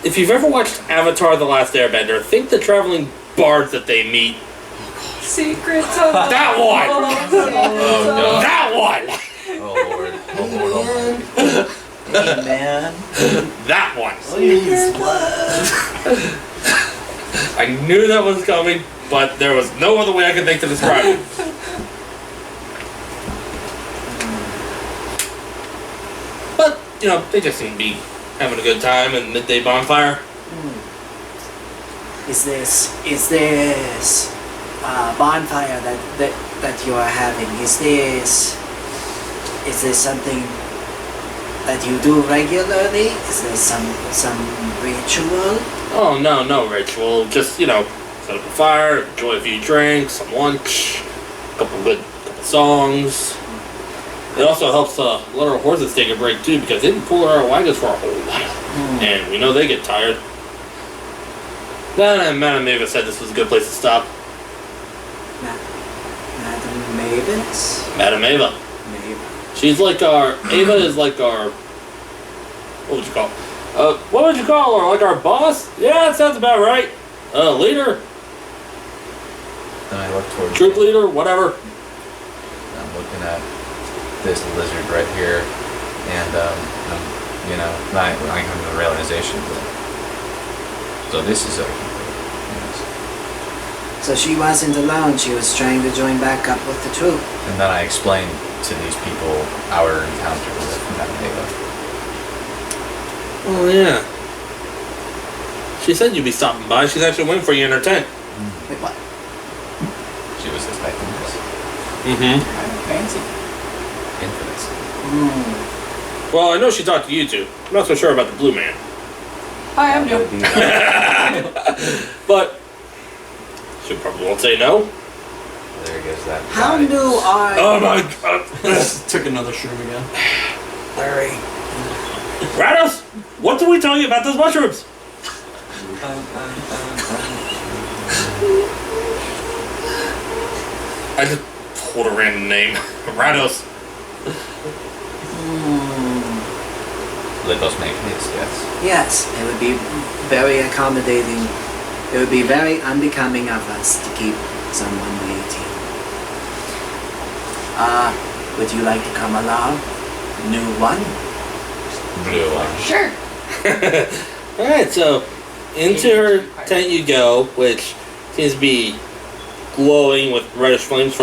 if you've ever watched Avatar: The Last Airbender, think the traveling bards that they meet. Secrets of That one! Oh, no. That one! Oh Lord. Oh Lord. Hey man. That one! Please, love. I knew that was coming, but there was no other way I could think to describe it. But, you know, they just seem to be having a good time and midday bonfire. Is this bonfire that you are having? Is this something that you do regularly? Is there some ritual? Oh, no ritual. Just, you know, set up a fire, enjoy a few drinks, some lunch, a couple songs. It also helps let our horses take a break too, because they didn't pull our wagons for a whole while. And we know they get tired. Then Madame Mavis said this was a good place to stop. Madam Mavis? Madame Ava. She's like Ava is like our, what would you call what would you call her? Like our boss? Yeah, that sounds about right. Leader? Then I look towards Troop leader? Whatever. I'm looking at this lizard right here, and you know, I come to the realization that so this is okay. Yes. So she wasn't alone. She was trying to join back up with the troop. And then I explain to these people our encounter with Madame Ava. Oh yeah. She said you'd be stopping by. She's actually waiting for you in her tent. Wait, what? She was expecting this. Mm-hmm. Kind of fancy. Infinite. Well, I know she talked to you two. I'm not so sure about the blue man. Hi, I'm That would new. be But she probably won't say no. there goes that. How guy. new are you? Oh my god. Took another shroom again. Larry. Rados, what did we tell you about those mushrooms? I just pulled a random name. Rados. let us make this, yes. Yes, it would be very accommodating. It would be very unbecoming of us to keep someone waiting. Would you like to come along? New one? Blue one. Sure. Alright, so into her tent you go, which seems to be glowing with reddish light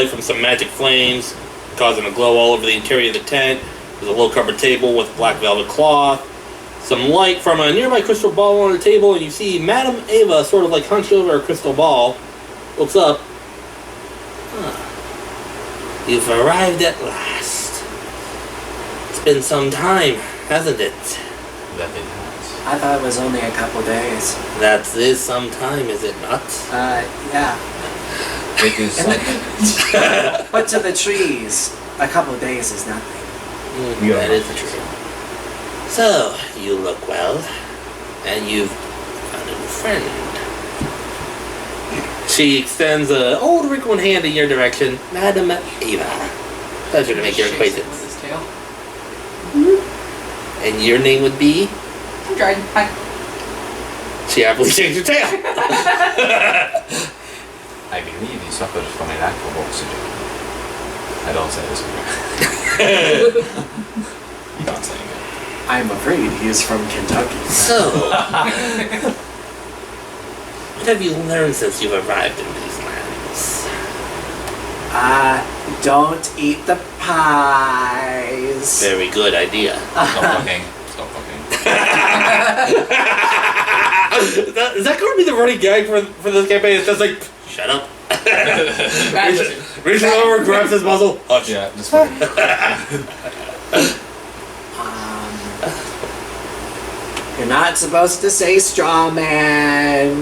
from some magic flames, causing a glow all over the interior of the tent. There's a low covered table with black velvet cloth. Some light from a nearby crystal ball on the table, and you see Madame Ava sort of like hunched over a crystal ball. Looks up. You've arrived at last. It's been some time, hasn't it? That it has. I thought it was only a couple days. That is some time, is it not? Yeah. It is But to the trees, a couple days is nothing. We are That is not. true. So, you look well, and you've found a new friend. She extends an old wrinkled hand in your direction. Madam Ava. Pleasure to make your Shakes it acquaintance. with his tail. And your name would be? I'm Dryden. Hi. She happily shakes her tail. I believe he suffers from a lack of oxygen. I don't say this again. You don't say it. I'm afraid he is from Kentucky. So, what have you learned since you've arrived in these lands? Don't eat the pies. Very good idea. Stop fucking. Stop fucking. Is that going to be the running gag for this campaign? It's just like, shut up. Reaches over, grabs his muzzle. Hush. Yeah, just fucking. You're not supposed to say straw man.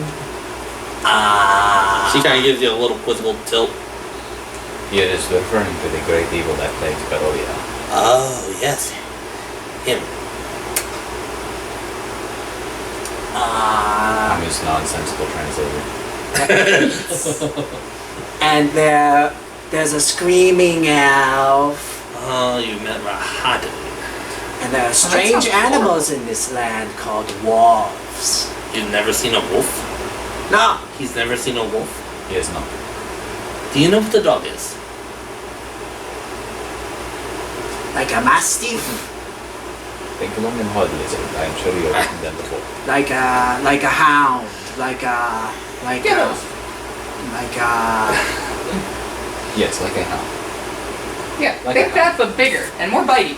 She kind of gives you a little quizzical tilt. He is referring to the great evil that plagues Barovia. Oh, yes. Him. I'm his nonsensical translator. And there's a screaming elf. Oh, you met Rahadan. And there are sounds strange cool. animals in this land called wolves. You've never seen a wolf? No, He's never seen a wolf? He is not. Do you know what the dog is? like a mastiff, Think long and hard lizard. I am sure you've written them before. like a hound, like a Yes, like a hound. Yeah, Like think a that, but bigger and more bitey.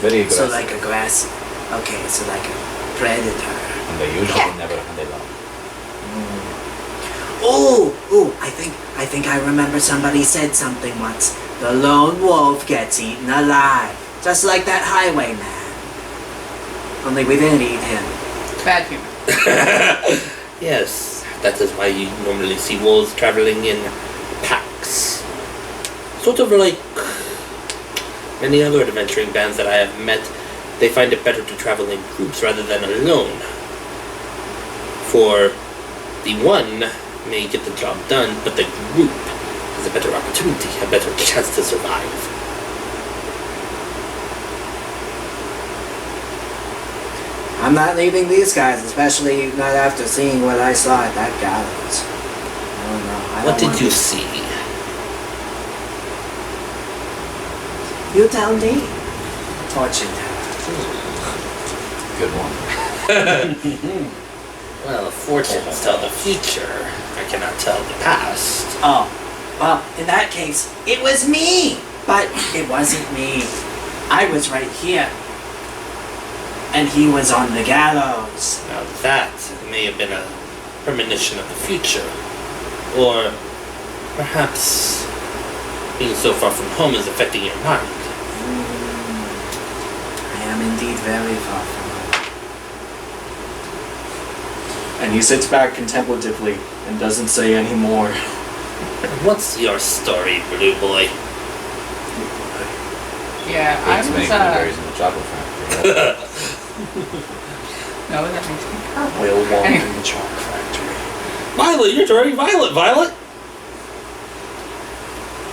Very aggressive. so like aggressive. Okay, so like a predator. And they usually never hunt alone. Oh, I think I remember somebody said something once. The lone wolf gets eaten alive. Just like that highwayman. Only we didn't eat him. Bad humor. Yes, that is why you normally see wolves traveling in packs. Sort of like many other adventuring bands that I have met, they find it better to travel in groups rather than alone. For the one may get the job done, but the group has a better opportunity, a better chance to survive. I'm not leaving these guys, especially not after seeing what I saw at that gallows. I don't know. What did you see? You tell me. Fortune Good one. Well, fortunes tell the future. I cannot tell the past. Oh, well, in that case, it was me. But it wasn't me. I was right here. And he was on the gallows. Now that may have been a premonition of the future. Or perhaps being so far from home is affecting your mind. I am indeed very far from home. And he sits back contemplatively and doesn't say any more. What's your story, Blue Boy? Yeah, I Eats many was, blueberries in the chocolate factory. no, that makes me purple. Will walk Anyway. in the chocolate factory. Violet, you're turning violet, Violet!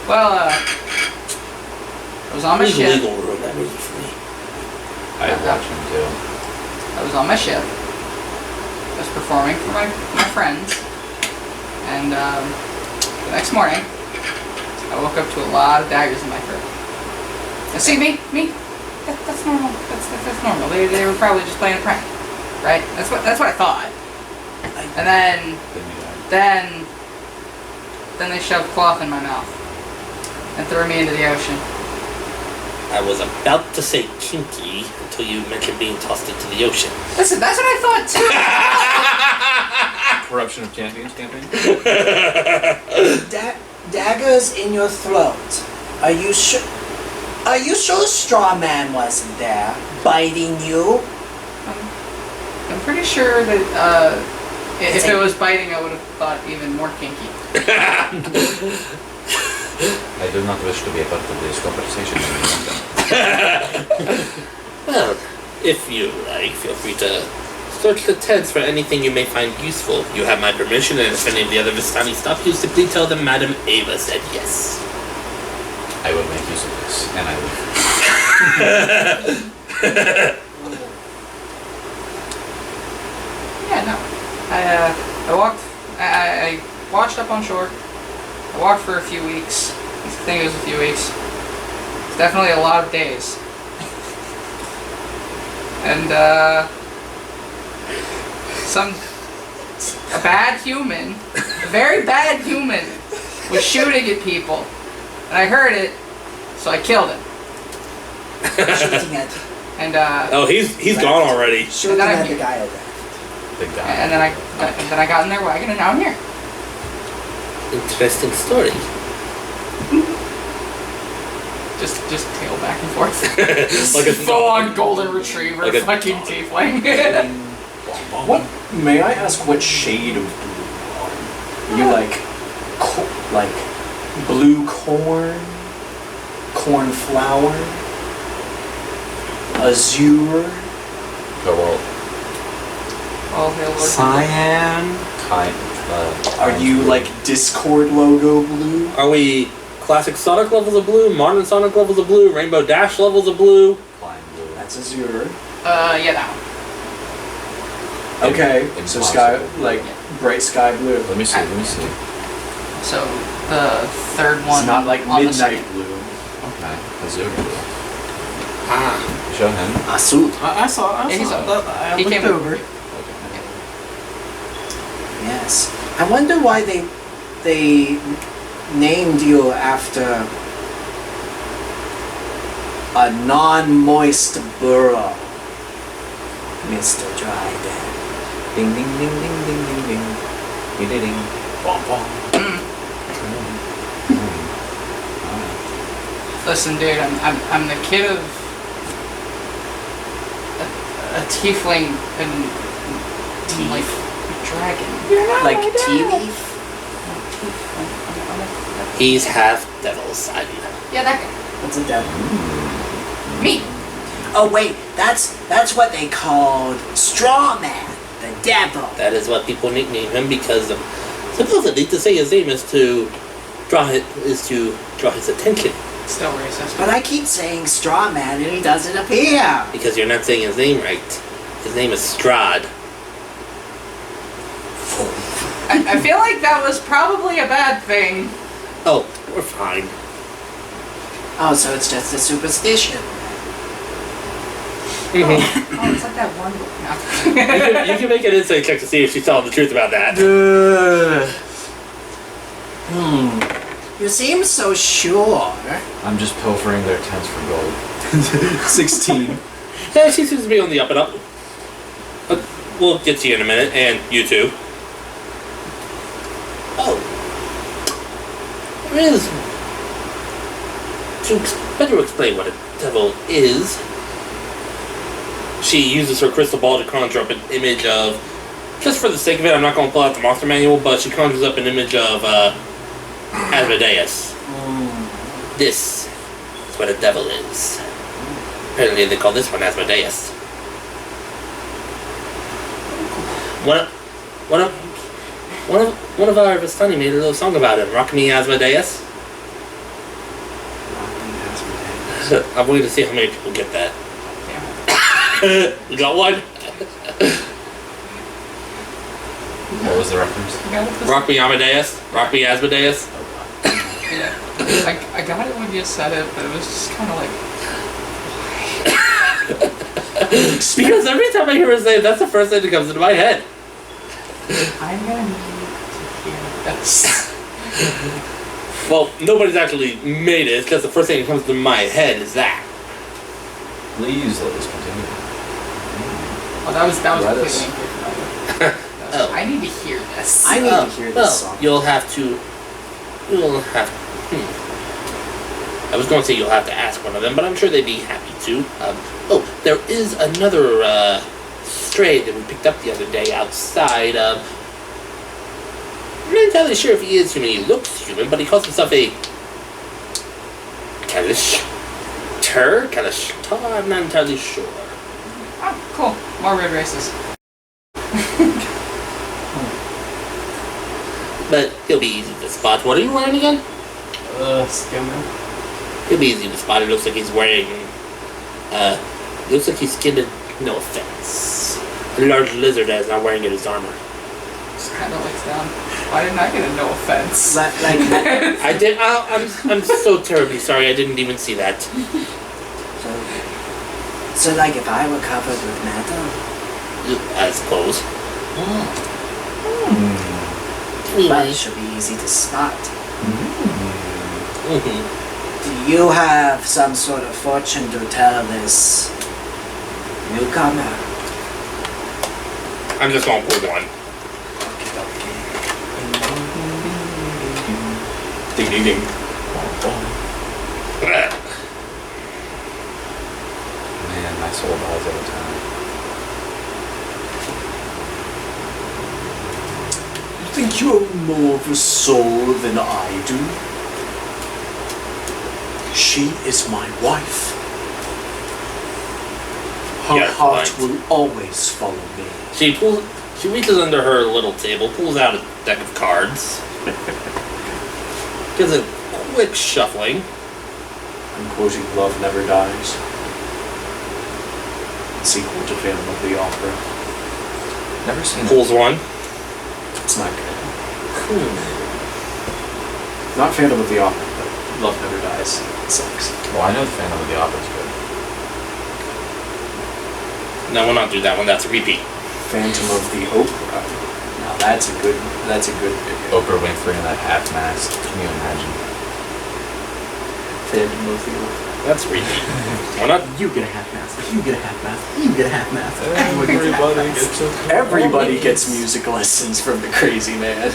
Well, I was on my Leave the ship. legal room, that movie for me. I watch him too. I was on my ship. I was performing for my friends. And the next morning, I woke up to a lot of daggers in my throat. And see, me? That's normal. That's normal. They were probably just playing a prank, right? That's what I thought. And then they shoved cloth in my mouth and threw me into the ocean. I was about to say kinky until you mentioned being tossed into the ocean. Listen, that's what I thought too. Corruption of champions campaign. Daggers in your throat. Are you sure? Are you sure Strawman wasn't there, biting you? I'm pretty sure that if it was biting, I would have thought even more kinky. I do not wish to be a part of this conversation. Well, if you like, feel free to search the tents for anything you may find useful. You have my permission, and if any of the other Vistani stop you, simply tell them Madam Ava said yes. I will make use of this, and I will. Yeah, no. I washed up on shore. I walked for a few weeks. I think it was a few weeks. It's definitely a lot of days. And a bad human, a very bad human, was shooting at people. And I heard it, so I killed him. Shooting at, And Oh, he's gone already. shooting And then at I'm the guy over there. The guy. and then I got in their wagon, and now I'm here. Interesting story. Just tail back and forth. Like a full-on golden retriever, like a fucking dog. tiefling. What may I ask? What shade of blue are you? You like blue cornflower, azure, Cobalt. All hail Lord. cyan. Are you like Discord logo blue? Are we classic Sonic levels of blue, modern Sonic levels of blue, Rainbow Dash levels of blue? Flying blue. That's azure. Yeah, that one. Okay, so sky, Impossible. like bright sky blue. Let me see. So the third one. It's not like on the midnight second- blue. Okay. Azure blue. Ah. Show him. Azul. I saw Yeah, he's that. I he looked came- over. Okay. Yes. I wonder why they named you after a non-moist burrow, Mr. Dryden. Ding ding ding ding ding ding ding. Ding ding ding. Bom bom. Listen, dude, I'm the kid of a tiefling and like a dragon. Like tea leaf? He's half devil, son. Yeah, that guy. What's a devil? Me. Oh wait, that's what they called Strawman, the devil. That is what people nickname him because supposedly to say his name is to draw his attention. Still racist. But I keep saying Strawman and he doesn't appear. Because you're not saying his name right. His name is Strahd. I feel like that was probably a bad thing. Oh, we're fine. Oh, so it's just a superstition. Mhm. Oh, it's like that one book now. You can make an insight check to see if she's telling the truth about that. You seem so sure. I'm just pilfering their tents for gold. 16. Yeah, she seems to be on the up and up. We'll get to you in a minute, and you too. Oh. There is... To better explain what a devil is, she uses her crystal ball to conjure up an image of, just for the sake of it, I'm not going to pull out the monster manual, but she conjures up an image of Asmodeus. This is what a devil is. Apparently they call this one Asmodeus. One of our Vistani made a little song about him. Rock me Asmodeus. I'm waiting to see how many people get that. We got one. What was the reference? I got it this Rock me Amadeus. Rock me Asmodeus. Yeah. I got it when you said it, but it was just kind of like, Because every time I hear her say it, that's the first thing that comes into my head. I'm gonna need to hear this. Well, nobody's actually made it, because the first thing that comes to my head is that. Please let us continue. Oh, that was Let completely us. inappropriate. Oh. I need to hear this. I need to hear well, this song. You'll have to. I was going to say you'll have to ask one of them, but I'm sure they'd be happy to. There is another stray that we picked up the other day outside. I'm not entirely sure if he is human. He looks human, but he calls himself a Kalish. Kalish. I'm not entirely sure. Oh, cool. More red races. But he'll be easy to spot. What are you wearing again? Skimmer. He'll be easy to spot. It looks like he's wearing. Looks like he's skinned. No offense. A large lizard that is not wearing his armor. Just kind of looks down. Why didn't I get a no offense? Like, I did. I'm so terribly sorry. I didn't even see that. So like if I were covered with metal, I suppose. that should be easy to spot. Mm-hmm. Do you have some sort of fortune to tell this newcomer? I'm just gonna pull one. ding ding ding. Man, my soul dies every time. You think you're more of a soul than I do? She is my wife. Her Yeah, heart right. will always follow me. She reaches under her little table, pulls out a deck of cards. Gives a quick shuffling. I'm quoting Love Never Dies. Sequel to Phantom of the Opera. Never seen it. Pulls one. It's not good. Not Phantom of the Opera, but Love Never Dies. It sucks. Well, I know the Phantom of the Opera's good. No, we'll not do that one. That's a repeat. Phantom of the Opera. Now that's a good video. Oprah Winfrey in that half mask. Can you imagine? Phantom of the Opera. That's a repeat. Why not? You get a half mask. You get a half mask. You get a half mask. Everybody gets music lessons from the crazy man.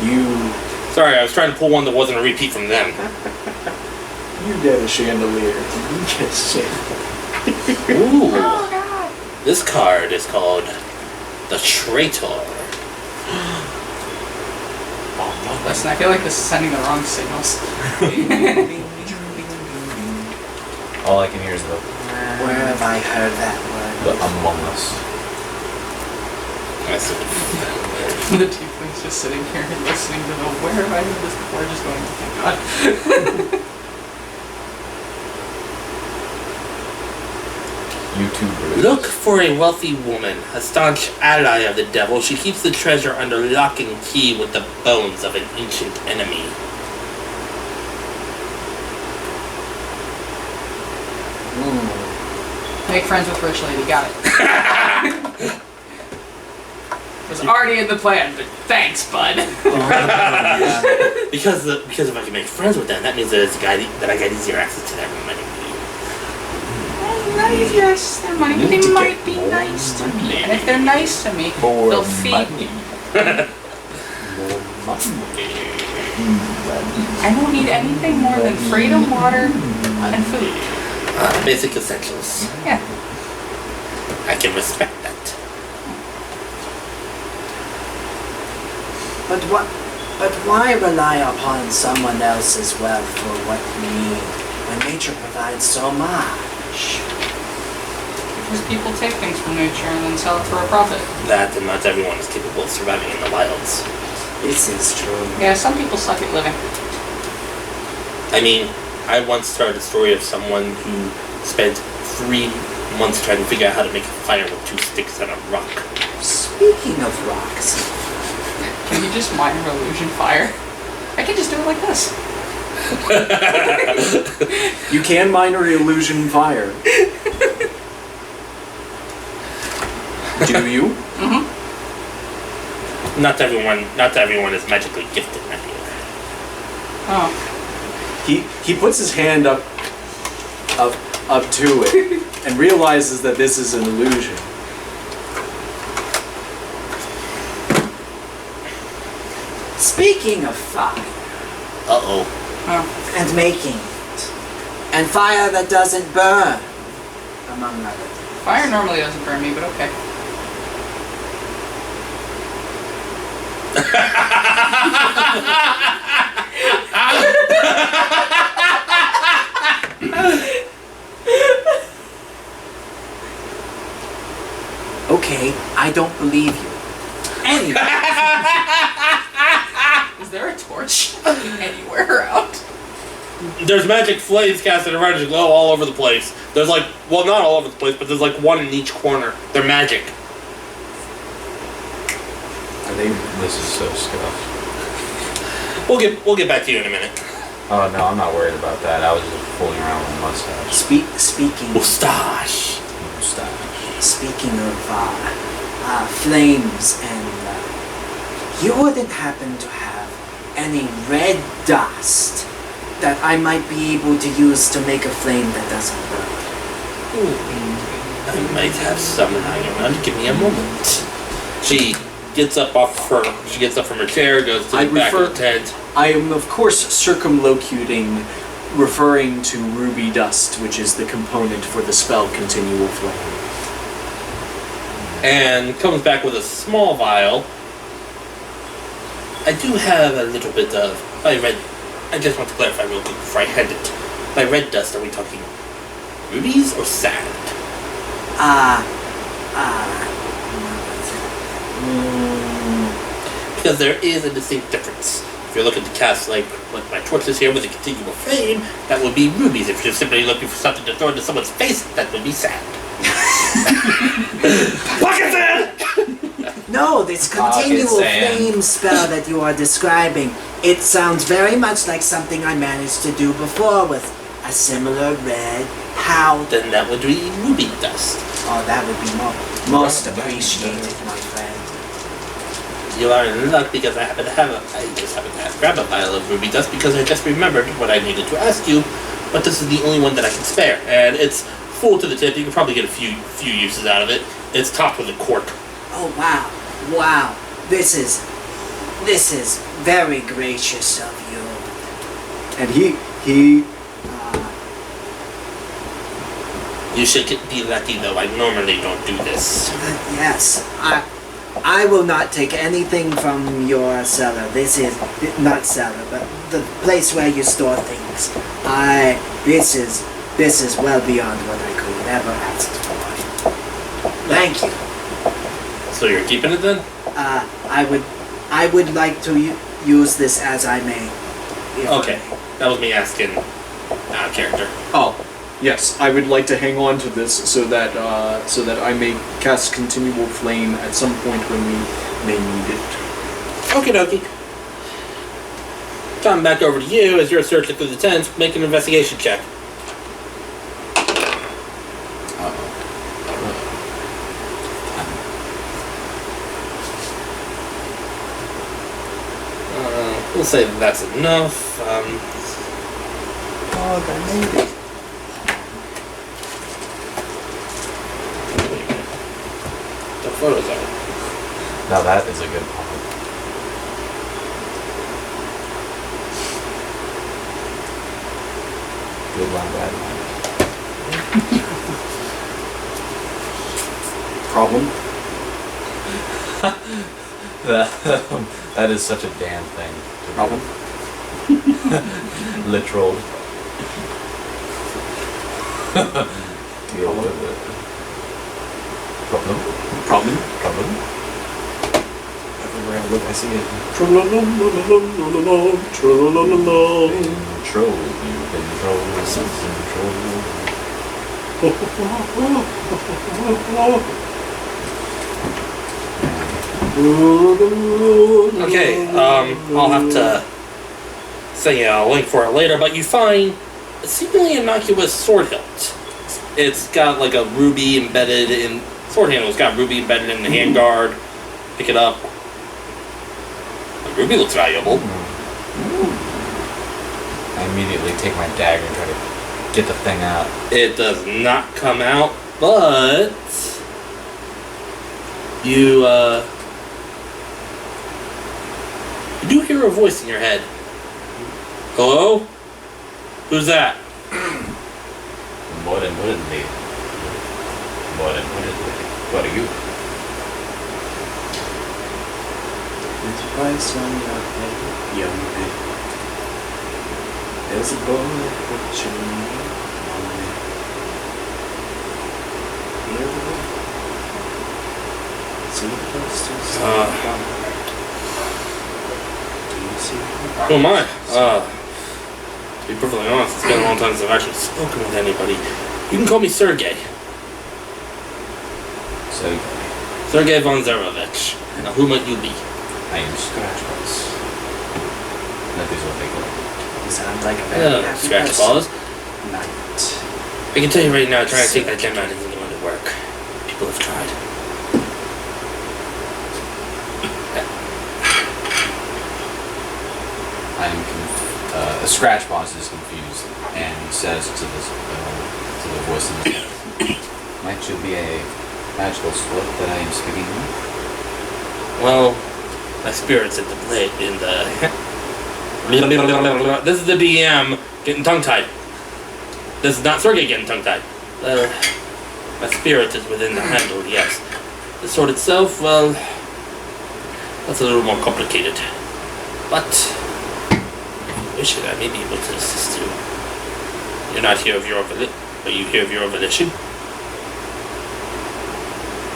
You Sorry, I was trying to pull one that wasn't a repeat from them. get a chandelier. You get a chandelier. Ooh. Oh god. This card is called the Traitor. Listen, I feel like this is sending the wrong signals. All I can hear is Where have I heard that the word? Among Us. I see. The tiefling's just sitting here and listening to the where have I heard this before, just going, oh my god. YouTubers. Look for a wealthy woman, a staunch ally of the devil. She keeps the treasure under lock and key with the bones of an ancient enemy. Make friends with rich lady, got it. It was already in the plan, but thanks, bud. Because if I can make friends with them, that means that I got easier access to their money. Not easier access to their money, but they might be nice to me. And if they're nice to me, they'll feed me. I don't need anything more than freedom, water, and food. Basic essentials. Yeah. I can respect that. But why rely upon someone else's wealth for what you need when nature provides so much? Because people take things from nature and then sell it for a profit. That and not everyone is capable of surviving in the wilds. This is true. Yeah, some people suck at living. I mean, I once heard a story of someone who spent 3 months trying to figure out how to make a fire with 2 sticks and a rock. Speaking of rocks, Can you just minor illusion fire? I can just do it like this. You can minor illusion fire. Do you? Not everyone is magically gifted, my dear. Oh. He puts his hand up to it and realizes that this is an illusion. speaking of fire Uh-oh. Oh. and making it, and fire that doesn't burn, among other things. Fire normally doesn't burn me, but okay. Okay, I don't believe you. Anyway, Is there a torch anywhere around? There's magic flames casted around you, glow all over the place. There's like, well, not all over the place, but there's like one in each corner. They're magic. I think this is so scuffed. We'll get back to you in a minute. Oh no, I'm not worried about that. I was just fooling around with my mustache. speaking Mustache. Mustache. speaking of flames, and you wouldn't happen to have any red dust that I might be able to use to make a flame that doesn't burn? I might have some lying around. Give me a moment. She gets up from her chair, goes to the back of the tent. I am, of course, circumlocuting, referring to ruby dust, which is the component for the spell Continual Flame. And comes back with a small vial. I do have a little bit of I just want to clarify real quick before I hand it. By red dust, are we talking rubies or sand? Because there is a distinct difference. If you're looking to cast like my torches here with a continual flame, that would be rubies. If you're simply looking for something to throw into someone's face, that would be sand. Pocket sand! No, this Pocket continual sand. flame spell that you are describing, it sounds very much like something I managed to do before with a similar red powder. Then that would be ruby dust. Oh, that would be most appreciated, my friend. You are in luck because I just happen to have grab a vial of ruby dust because I just remembered what I needed to ask you, but this is the only one that I can spare, and it's full to the tip. You can probably get a few uses out of it. It's topped with a cork. Oh, wow. This is very gracious of you. And he You should be lucky though. I normally don't do this. Yes, I will not take anything from your cellar. This is not cellar, but the place where you store things. This is well beyond what I could have ever asked for. Thank you. So you're keeping it then? I would like to use this as I may. if I Okay, may. that was me asking character. Oh, yes, I would like to hang on to this so that I may cast Continual Flame at some point when we may need it. Okie dokie. Come back over to you as you're searching through the tent. Make an investigation check. We'll say that's enough. Oh, I made it. The photos are. Now that is a good point. Good line, bad line. Problem? That is such a damn thing. To Problem? Literal. Deal with it. Problem? Problem? Problem? Everywhere I look, I see it. Tra-la-la-la-la-la-la-la, tra-la-la-la-la, control. You control. Okay, I'll have to send you a link for it later, but you find a seemingly innocuous sword hilt. It's got like a ruby embedded in sword handle. It's got ruby embedded in the handguard. Pick it up. The ruby looks valuable. I immediately take my dagger and try to get the thing out. It does not come out, but you do hear a voice in your head. Hello? Who's that? More than willingly. What are you? With your price on your head, young man. There's a boy with your name on it. Hear the boy? See the posters? Do you see them? Who am I? To be perfectly honest, it's been a long time since I've actually spoken with anybody. You can call me Sergey. So, Sergey von Zarovich. Now, who might you be? I am Scratchbox. That is what they call me. You sound like a very happy Scratch person. balls. Knight. I can tell you right now, trying to take that gem out isn't going to work. People have tried. Scratchbox is confused, and he says to the voice in his head, "Might you be a magical sword that I am speaking with?" Well, my spirit's at the blade in the. This is the DM getting tongue-tied. This is not Sergey getting tongue-tied. My spirit is within the handle, yes. The sword itself, well, that's a little more complicated. But if you wish it, I may be able to assist you. You're not here of your own volition. Are you here of your own volition?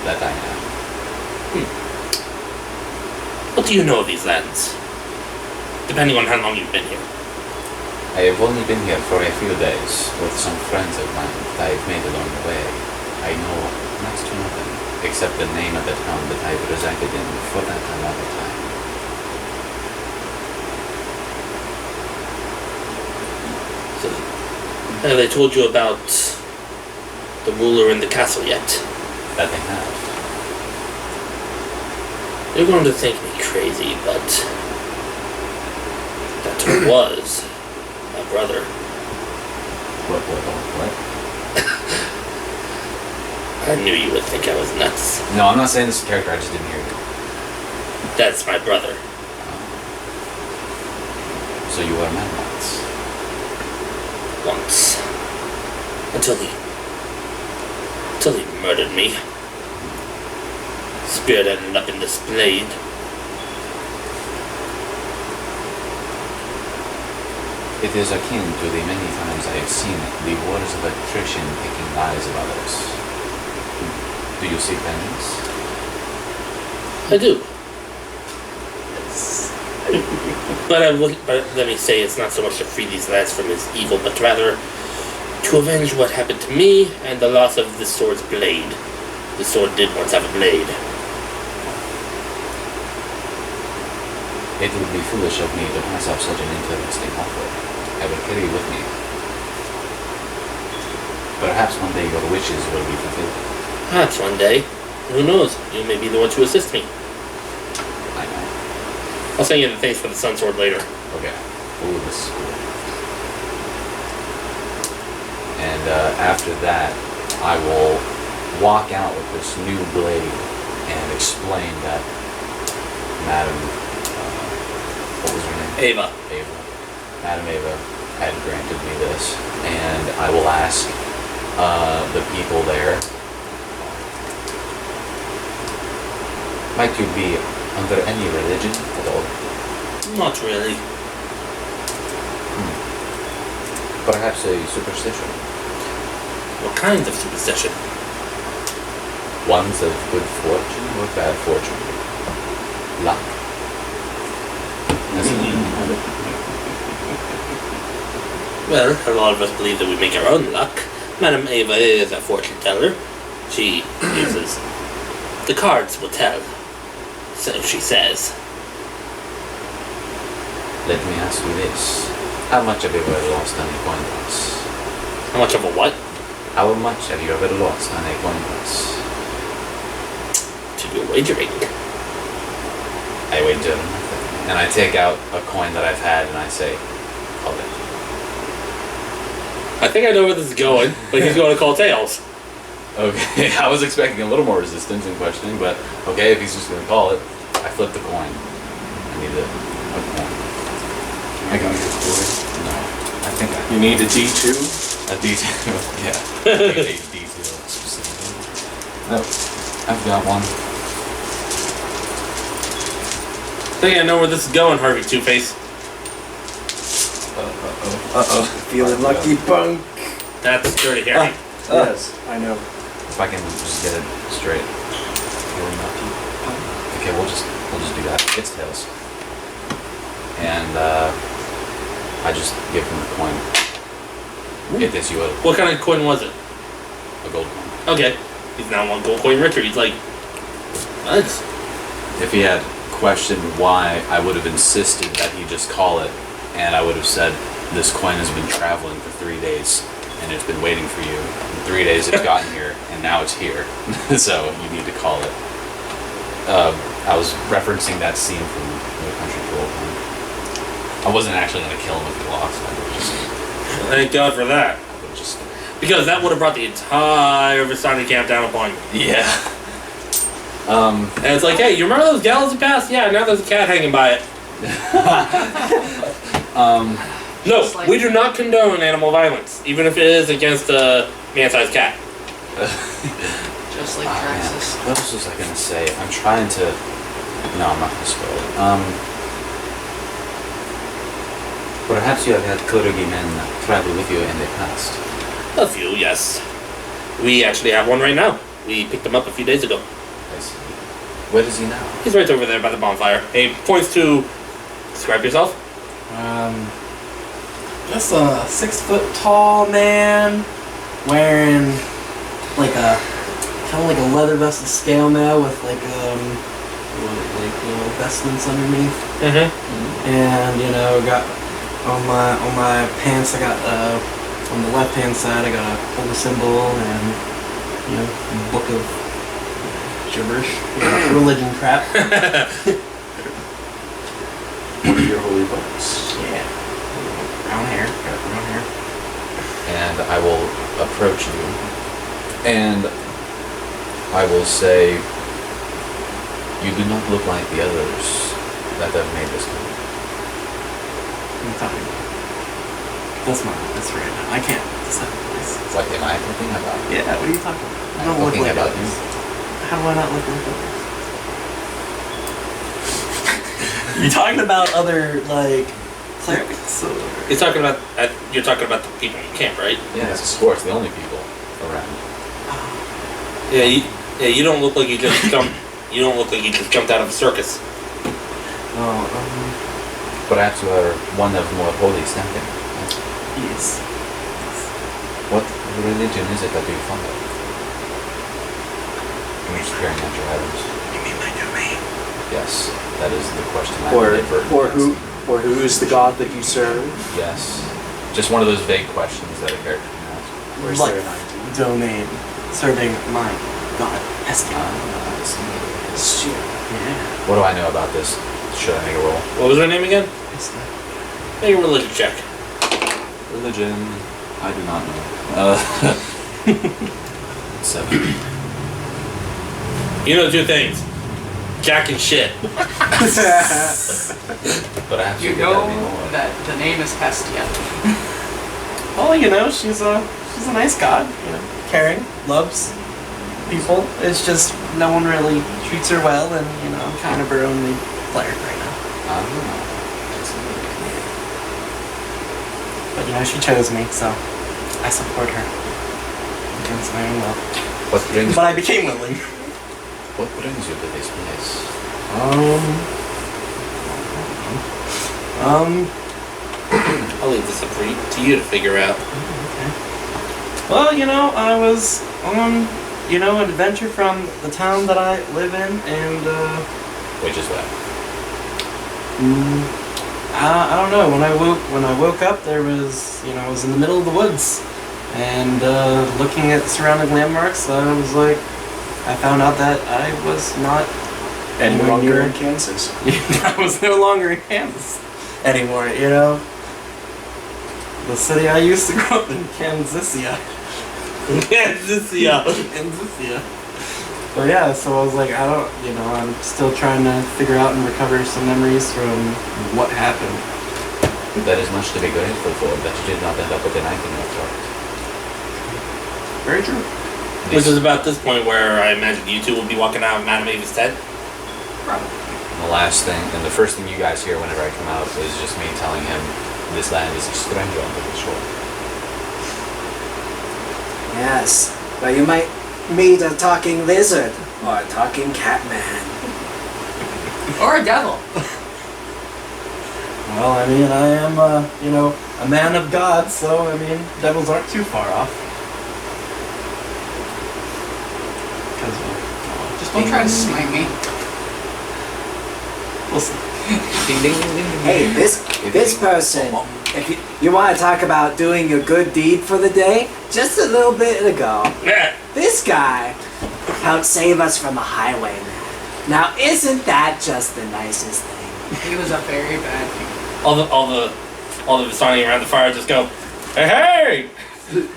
That I am. What do you know of these lands? Depending on how long you've been here. I have only been here for a few days with some friends of mine that I've made along the way. I know next to nothing except the name of the town that I've resided in for that amount of time. So, have they told you about the ruler in the castle yet? That they have. You're going to think me crazy, but that was my brother. What? I knew you would think I was nuts. No, I'm not saying this character, I just didn't hear you. That's my brother. So you were met once. Once. Until he murdered me. Spirit ended up in this blade. It is akin to the many times I have seen the wars of attrition taking lives of others. Do you see pennies? I do. But let me say, it's not so much to free these lads from his evil, but rather to avenge what happened to me and the loss of the sword's blade. The sword did once have a blade. It would be foolish of me to pass up such an interesting offer. I will carry with me. Perhaps one day your wishes will be fulfilled. Perhaps one day. Who knows? You may be the one to assist me. I know. I'll send you the things for the sun sword later. Okay. Ooh, this is cool. And after that, I will walk out with this new blade and explain that Madam, what was her name? Ava. Madam Ava had granted me this, and I will ask the people there, might you be under any religion at all? Not really. Perhaps a superstition? What kind of superstition? Ones of good fortune or bad fortune? Luck? Well, a lot of us believe that we make our own luck. Madame Ava is a fortune teller. She uses the cards will tell. So she says. Let me ask you this. How much have you ever lost on a coin toss? How much of a what? How much have you ever lost on a coin toss? To do wagering. I wager nothing. And I take out a coin that I've had and I say, call it. I think I know where this is going, but he's going to call tails. Okay, I was expecting a little more resistance in questioning, but okay, if he's just going to call it, I flip the coin. I need a coin. I got your coin. No, I think I You need a D2? a detail. Yeah, I need a detail specifically. No, I've got one. I think I know where this is going, Harvey Two-Face. Uh-oh. Feeling lucky, punk. That's Dirty Harry. Yes, I know. If I can just get it straight. Okay, we'll just do that. It's tails. And I just give him the coin. It is you a What kind of coin was it? gold coin. Okay. He's now one gold coin richer. He's like, nice. If he had questioned why, I would have insisted that he just call it, and I would have said, this coin has been traveling for 3 days, and it's been waiting for you. In 3 days it's gotten here, and now it's here. So you need to call it. I was referencing that scene from No Country for Old Men. I wasn't actually going to kill him if he lost. I would just, Thank God for that. I would just, Because that would have brought the entire Vistani camp down upon you. yeah. And it's like, hey, you remember those gallons you passed? Yeah, now there's a cat hanging by it. No, Just like- we do not condone animal violence, even if it is against a man-sized cat. Just like Oh, man. Praxis. What else was I gonna say? I'm trying to. No, I'm not gonna spoil it. Perhaps you have had clergymen travel with you in the past. A few, yes. We actually have one right now. We picked him up a few days ago. I see. Where is he now? He's right over there by the bonfire. He points to. Describe yourself. Just a 6 foot tall man wearing like a kind of like a leather vest of scale mail with like little vestments underneath, Mm-hmm. and got on my pants I got on the left hand side I got a holy symbol and book of gibberish, religion crap. One of your holy books. Yeah. Brown hair. Got brown hair. And I will approach you, and I will say, you do not look like the others that have made this one. What are you talking about? That's right now. I can't decide this. What am I looking about? Yeah, what are you talking about? I I'm don't look looking like about others. you. How do I not look like others? You talking about other like clerics or? He's talking about. You're talking about the people in camp, right? Yes, of course, the only people around. Yeah. You don't look like you just jumped. You don't look like you just jumped out of a circus. Oh, Perhaps you are one of more holy standing. yes. What religion is it that you follow? I'm just carrying out your items. You mean my domain? Yes, that is the question I Or inadvertently who is the god that you serve? asked. Yes. Just one of those vague questions that a character can ask. Where's Like there an ID? domain serving my god Hestia. Yeah. What do I know about this? Should I make a roll? What was her name again? Hestia. Make a religion check. Religion, I do not know. 7. You know 2 things. Jack and shit. Perhaps You could know let me more. that the name is Hestia. Well, she's a nice god. Caring, loves people. It's just no one really treats her well, and kind of her only cleric right now. But she chose me, so I support her against my own will. What brings But I became willing. What brings you to this place? I'll leave this up to you to figure out. Well, I was on, an adventure from the town that I live in, and, Which is what? I don't know. When I woke up, there was, I was in the middle of the woods, and looking at surrounding landmarks, I found out that I was not And anywhere longer near in Kansas. I was no longer in Kansas anymore. The city I used to grow up in, Kansasia. Kansasia. But yeah, so I was like, I'm still trying to figure out and recover some memories from what happened. That is much to be grateful for, that you did not end up with a knife in your throat. Very true. Which is about this point where I imagine you two will be walking out of Madame Ava's tent. The last thing, and the first thing you guys hear whenever I come out is just me telling him this land is a stranger on the shore. Yes, but you might meet a talking lizard or a talking cat man. Or a devil. Well, I am, a man of God, so, devils aren't too far off. Just don't try to smite me. We'll see. Ding, ding, ding, ding, ding. Hey, this person, if you want to talk about doing a good deed for the day, just a little bit ago, this guy helped save us from a highwayman. Now, isn't that just the nicest thing? He was a very bad dude. All the Vistani around the fire just go, hey!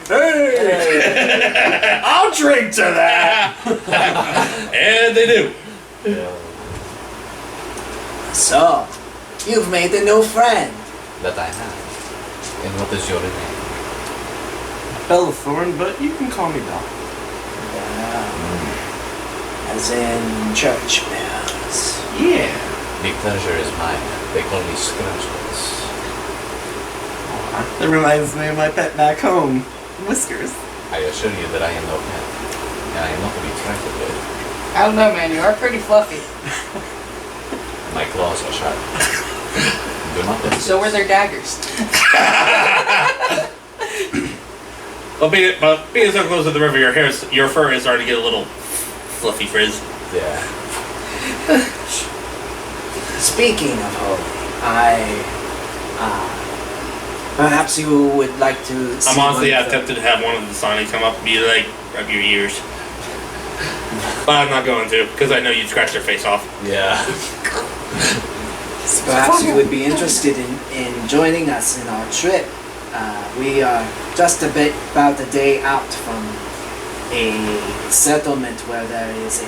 Hey! I'll drink to that! And they do. Yeah. So, you've made a new friend. That I have. And what is your name? Bellathorn, but you can call me Bell. As in church bells. Yeah. The pleasure is mine. They call me Scratchbuds. That reminds me of my pet back home, Whiskers. I assure you that I am no pet, and I am not to be trifled with. I don't know, man. You are pretty fluffy. My claws are sharp. Do not let So were their daggers. But being so close to the river, your fur is starting to get a little fluffy frizz. Yeah. Speaking of holy, perhaps you would like to see I'm honestly one of the- tempted to have one of the Vistani come up and be like, rub your ears. But I'm not going to, because I know you'd scratch their face off. Yeah. Perhaps you would be interested in joining us in our trip. We are just about a day out from a settlement where there is a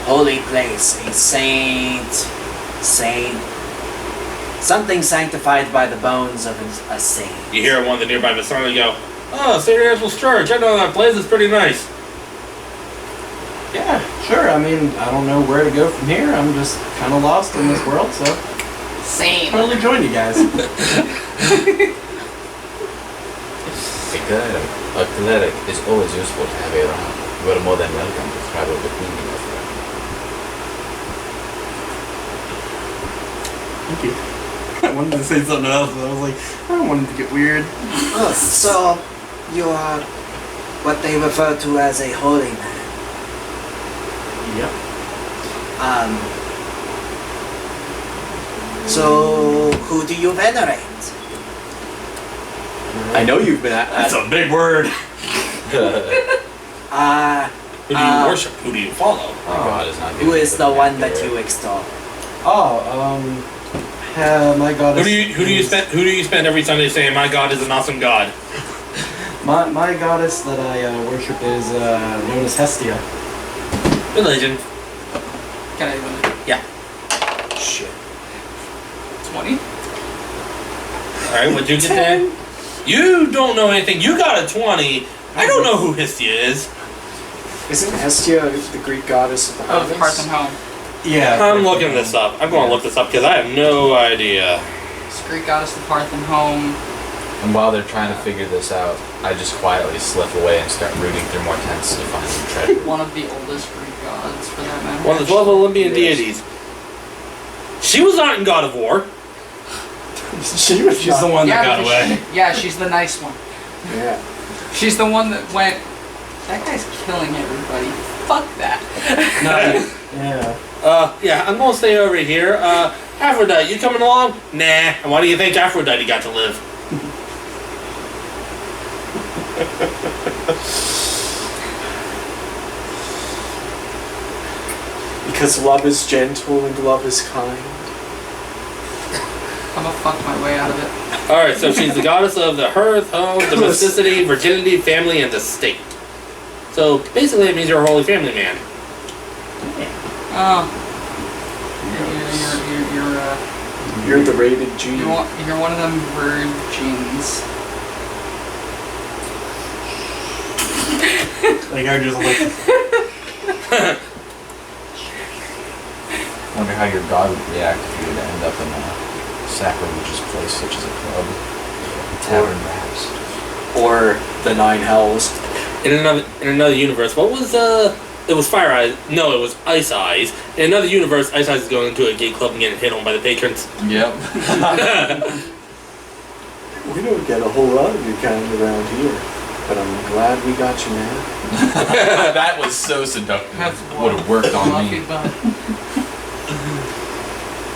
holy place, a something sanctified by the bones of a saint. You hear one of the nearby Vistani go, oh, St. Angela's Church, I know that place, it's pretty nice. Yeah, sure. I don't know where to go from here. I'm just kind of lost in this world, so Same. totally join you guys. A cleric is always useful to have around. You are more than welcome to travel with me, my friend. Thank you. I wanted to say something else, but I was like, I don't want it to get weird. Oh, so you are what they refer to as a holy man. Yep. So who do you venerate? I know you've been That's a big word. Who do you worship? Who do you follow? My God is not Who is the giving me one the that you word. extol? My goddess. Who do you spend every Sunday saying, my God is an awesome God? My goddess that I worship is known as Hestia. Religion. Can I even? Yeah. shit. 20? Alright, what'd you get there? You don't know anything. You got a 20. I don't know who Hestia is. Isn't Hestia the Greek goddess of the Of heavens? Hearth and Home. Yeah. I'm looking this up. I'm going to look this up because I have no idea. It's Greek goddess of Hearth and Home. And while they're trying to figure this out, I just quietly slip away and start rooting through more tents to find some treasure. One of the oldest Greek gods, for that matter. One of the 12 Olympian deities. She was not in God of War. She was She's the one that got because away. yeah, she's the nice one. Yeah. She's the one that went, that guy's killing everybody. Fuck that. Yeah. Yeah, I'm gonna stay over here. Aphrodite, you coming along? Nah. And why do you think Aphrodite got to live? Because love is gentle and love is kind. I'm gonna fuck my way out of it. Alright, so she's the goddess of the hearth, home, domesticity, virginity, family, and the state. So basically it means you're a holy family man. Oh. You're the rated G. You're one of them virgins. Like I just like. Wonder how your god would react if you were to end up in a sacrilegious place such as a club, a tavern perhaps. Or the Nine Hells. In another universe, what was it was Fire Eyes. No, it was Ice Eyes. In another universe, Ice Eyes is going into a gay club and getting hit on by the patrons. Yep. We don't get a whole lot of your kind around here. But I'm glad we got you, man. That was so seductive. That's Would have worked on lucky me. butt.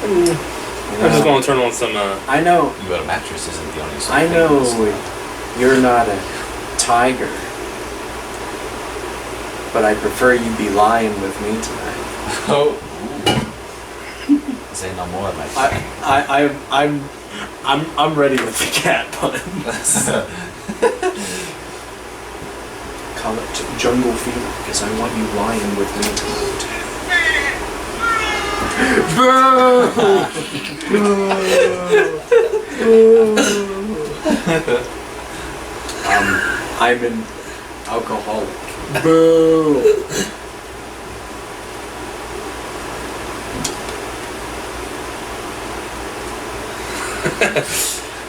I'm just going to turn on some. I know. You got a mattress isn't the only I know you're not a tiger. But I prefer you be lying with me tonight. Oh. Say no more, my friend. I'm ready with the cat pun. Call it jungle fever because I want you lying with me tonight. I'm an alcoholic. Boo.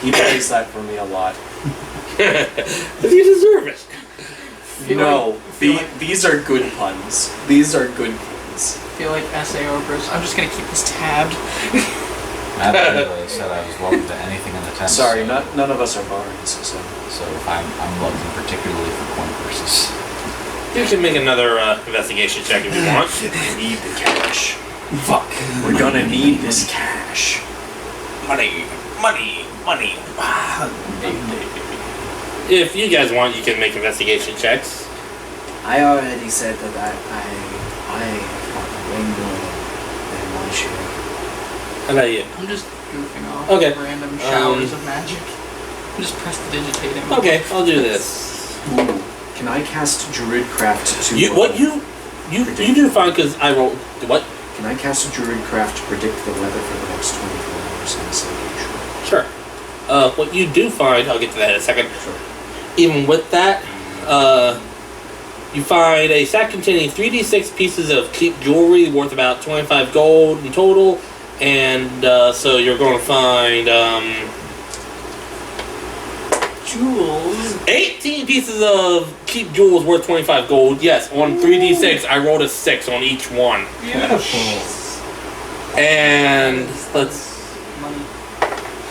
He plays that for me a lot. You deserve it. These are good puns. These are good puns. I feel like SAO Bruce. I'm just gonna keep this tabbed. Matt literally said I was welcome to anything in the tent. Sorry, so, none of us are bards, so. So I'm looking particularly for coin purses. You can make another investigation check if you want. I need the cash. Fuck. We're gonna need this cash. Money. If you guys want, you can make investigation checks. I already said that I got the window and my share. How about you? I'm just goofing off Okay. random showers of magic. I'm just prestidigitating. Okay, I'll do this. Ooh. Can I cast Druidcraft to... You do fine because I rolled what? Can I cast Druidcraft to predict the weather for the next 24 hours in this location? Sure. What you do find, I'll get to that in a second. Sure. Even with that, you find a sack containing 3d6 pieces of cheap jewelry worth about 25 gold in total, and so you're going to find Jewels. 18 pieces of cheap jewels worth 25 gold. Yes, on 3d6, I rolled a 6 on each one. Beautiful. And let's Money.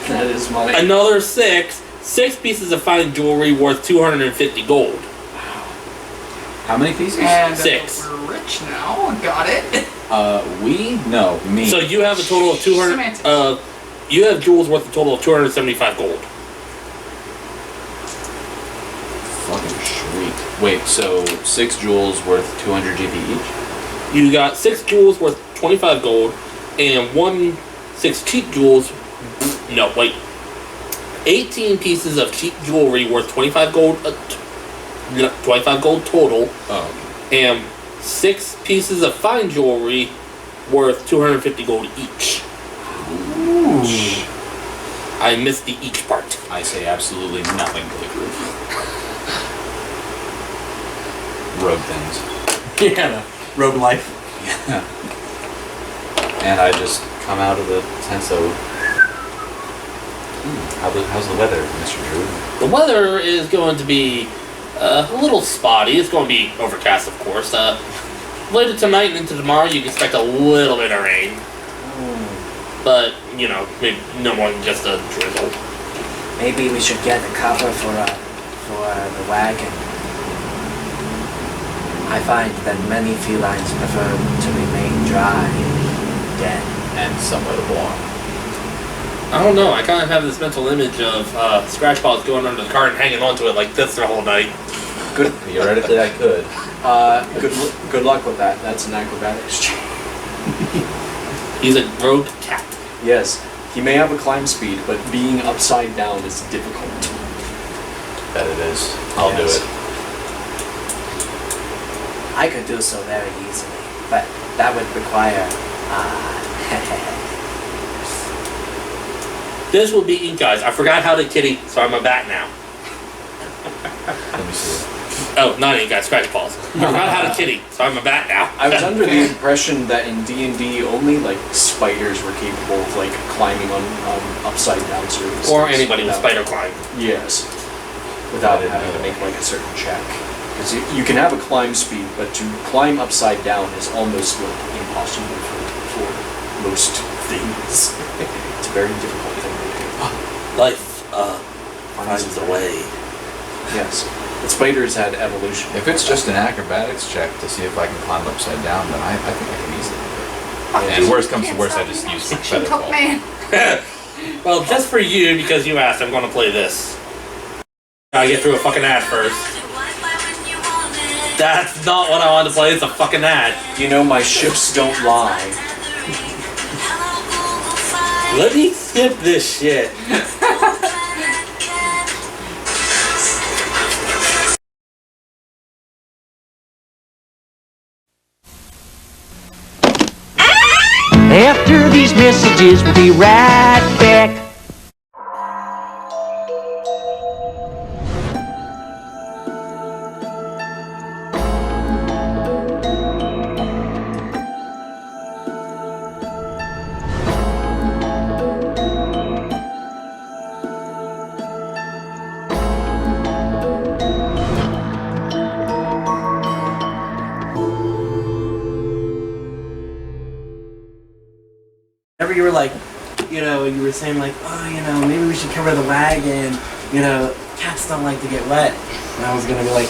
That is money. another 6 pieces of fine jewelry worth 250 gold. How many pieces? And 6. we're rich now. Got it. No, me. So you have a total of 200. Semantics. You have jewels worth a total of 275 gold. Fucking sweet. Wait, so 6 jewels worth 200 GP each? You got 6 jewels worth 25 gold, and 6 cheap jewels. No, wait. 18 pieces of cheap jewelry worth 25 gold. 25 gold total, Oh. and 6 pieces of fine jewelry worth 250 gold each. Ooh. I missed the each part. I say absolutely nothing to the group. Rogue things. Yeah. Rogue life. Yeah. And I just come out of the tent so... how's the weather, Mr. Drew? The weather is going to be a little spotty. It's going to be overcast, of course. Later tonight and into tomorrow, you can expect a little bit of rain. But maybe no more than just a drizzle. Maybe we should get a cover for the wagon. I find that many felines prefer to remain dry, dead. And somewhere to belong. I don't know. I kind of have this mental image of Scratch Balls going under the car and hanging onto it like this the whole night. Good. Theoretically, I could. Good luck with that. That's an acrobatics check. He's a rogue cat. Yes, he may have a climb speed, but being upside down is difficult. Bet it is. I'll do Yes. it. I could do so very easily, but that would require. This will be ink eyes. I forgot how to kitty, so I'm a bat now. Let me see. Oh, not ink eyes, Scratch Balls. I forgot how to kitty, so I'm a bat now. I was under the impression that in D&D only like spiders were capable of like climbing on upside down surfaces. Or anybody with without- spider climb. Yes. Without I didn't having know to that. make like a certain check. Because you can have a climb speed, but to climb upside down is almost like impossible for most things. It's a very difficult thing to do. Life finds a way. Yes. But spiders had evolution. If it's just an acrobatics check to see if I can climb upside down, then I think I can easily do it. And worst comes to worst, I just use feather fall. Man. Well, just for you, because you asked, I'm going to play this. I get through a fucking ad first. That's not what I wanted to play, it's a fucking ad. You know, my ships don't lie. Let me skip this shit. After these messages, we'll be right back. Whenever you were like, you were saying like, oh, maybe we should cover the wagon. Cats don't like to get wet. And I was gonna be like,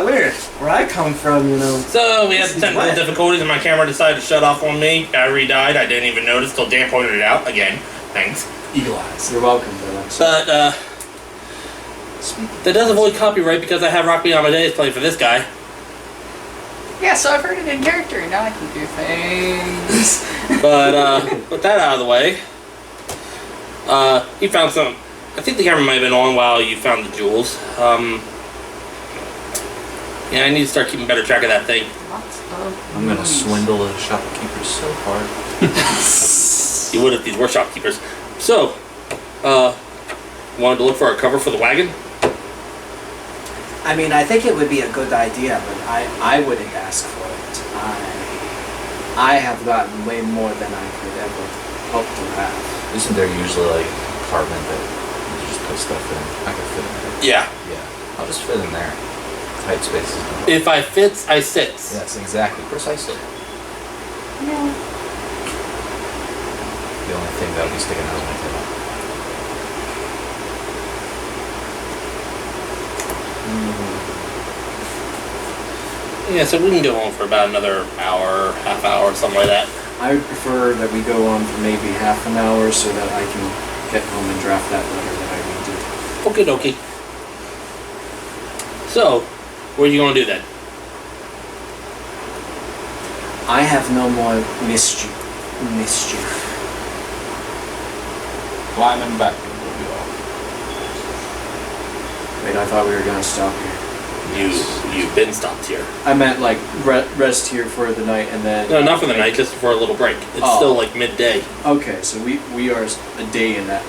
weird. Where I come from, So, we had some technical What? difficulties and my camera decided to shut off on me. Battery died, I didn't even notice till Dan pointed it out. Again, thanks. Eagle eyes. You're welcome, Alex. But, that does avoid copyright because I have Rock Me Amadeus playing for this guy. Yeah, so I've heard it in character, and now I can do things. But, with that out of the way, you found some. I think the camera might have been on while you found the jewels. Yeah, I need to start keeping better track of that thing. Lots of I'm gonna moons. swindle the shopkeepers so hard. You would if these were shopkeepers. So, wanted to look for a cover for the wagon? I mean, I think it would be a good idea, but I wouldn't ask for it. I have gotten way more than I could ever hope to have. Isn't there usually like a compartment that you just put stuff in? I can fit in there. Yeah. Yeah, I'll just fit in there. Tight spaces. If I fits, I sits. Yes, exactly, precisely. Yeah. The only thing that would be sticking out is my tail. Yeah, so we can go on for about another hour, half hour, something like that. I would prefer that we go on for maybe half an hour so that I can get home and draft that letter that I need to. Okie dokie. So, what are you gonna do then? I have no more mischief. Climbing back will be all. Wait, I thought we were gonna stop here. You've been stopped here. I meant like rest here for the night and then. No, not for the night, just for a little break. It's Oh. still like midday. Okay, so we are a day in that.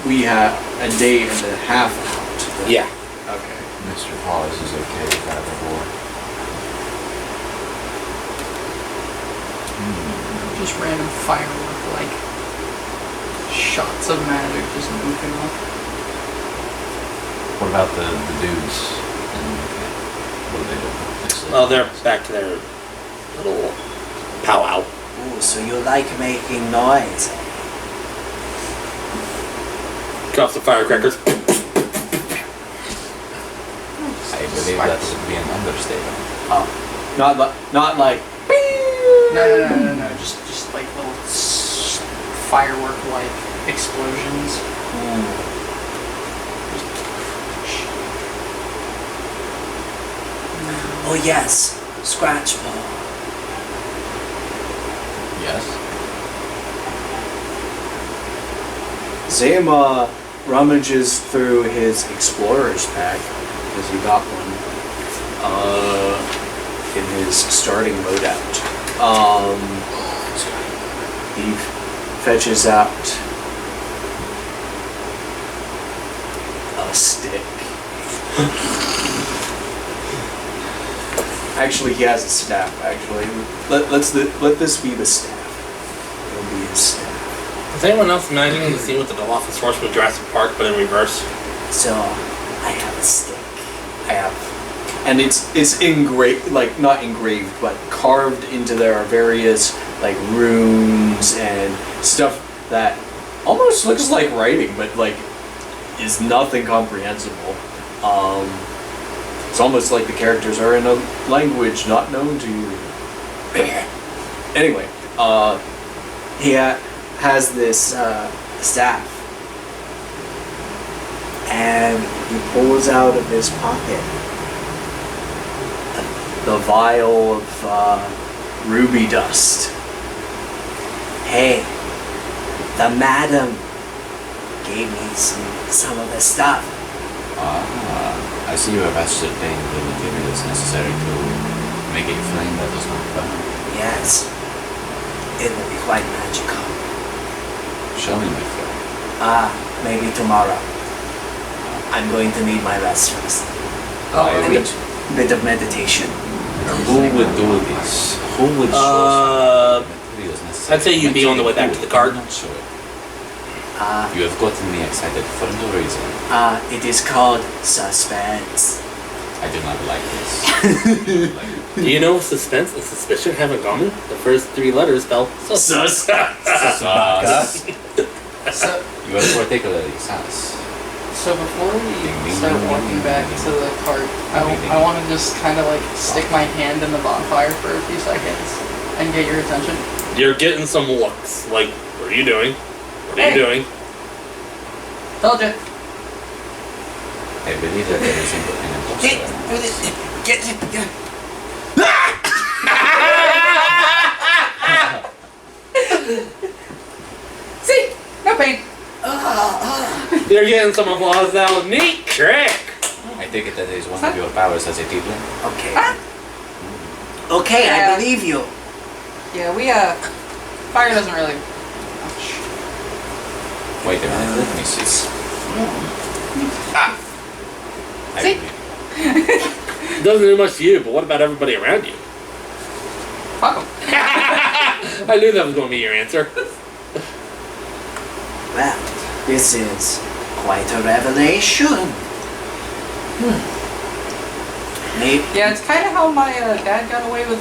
We have a day and a half out. then. Yeah. Okay. Mr. Paws is okay with that before. Just random firework, like shots of magic just moving up. What about the dudes? What do they do? They sleep? Well, they're back to their little powwow. Ooh, so you like making noise? Drops the firecrackers. I believe that would be an understatement. Not like. No. Just like little firework-like explosions. Oh yes, Scratchball. Yes. Zayma rummages through his explorer's pack, because he got one, in his starting loadout. He fetches out a stick. Actually, he has a staff, actually. Let this be the staff. It'll be his staff. Is anyone else imagining the scene with the Dilophosaurus from Jurassic Park, but in reverse? So, I have a stick. I have. And it's engraved, like, not engraved, but carved into there are various, like, runes and stuff that almost looks like writing, but, like, is nothing comprehensible. It's almost like the characters are in a language not known to you. Anyway, he has this staff, and he pulls out of his pocket the vial of ruby dust. Hey, the madam gave me some of the stuff. I see you have ascertained the materials necessary to make a flame that does not burn. Yes, it will be quite magical. Show me my flame. Maybe tomorrow. I'm going to need my rest first. Why And would- a bit of meditation. Who would do this? Who would show some materials necessary? I'd say you'd be on the way back to the cart. Not show it. You have gotten me excited for no reason. It is called suspense. I do not like this. Do you know what suspense and suspicion have in common? The first three letters spell sus. Sus. So, You are particularly sus. so before we Ding, ding, start ding, walking ding, back ding, to the cart, I want to just kind of like stick my hand in the bonfire for a few seconds and get your attention. You're getting some looks. Like, what are you doing? What are you Hey. doing? Told you. I believe that there is an imposter. See? No pain. You're getting some applause now. Neat trick. I take it that is one of your powers as a tiefling. Okay. Okay, Yeah. I believe you. Yeah, we, fire doesn't really... Wait a minute, let me see. I See? believe- Doesn't do much to you, but what about everybody around you? Fuck 'em. I knew that was going to be your answer. Well, this is quite a revelation. Maybe. Yeah, it's kind of how my dad got away with,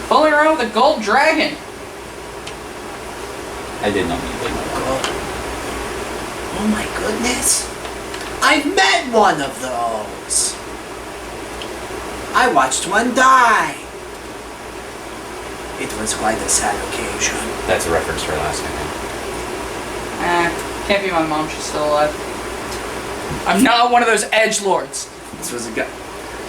fooling around with a gold dragon. I did not mean that. Oh my goodness. I've met one of those. I watched one die. It was quite a sad occasion. That's a reference to our last time. Can't be my mom, she's still alive. I'm not one of those edgelords. This was a guy.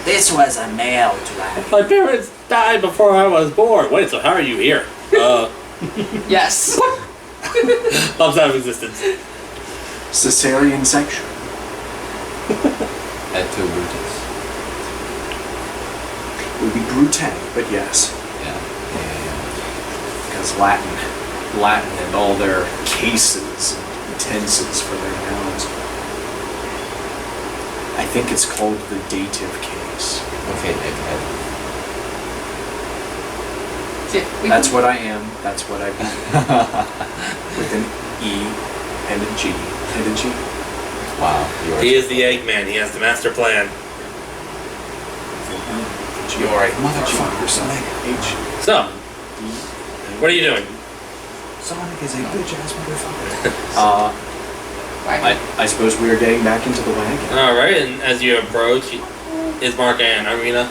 This was a male dragon. My parents died before I was born. Wait, so how are you here? Yes. Loves out of existence. Caesarean section. At two Brutus. It would be brute, but yes. Yeah. Because Latin and all their cases and tenses for their nouns. I think it's called the dative case. Okay, egghead. See, That's what I am. That's what I be. With an E and a G and a G. Wow, you are. He is the Eggman. He has the master plan. G. You are a motherfucker, son. H. So, D. what are you doing? Sonic is a bitch ass motherfucker. I suppose we are getting back into the wagon. Alright, and as you approach, Ismark and Irina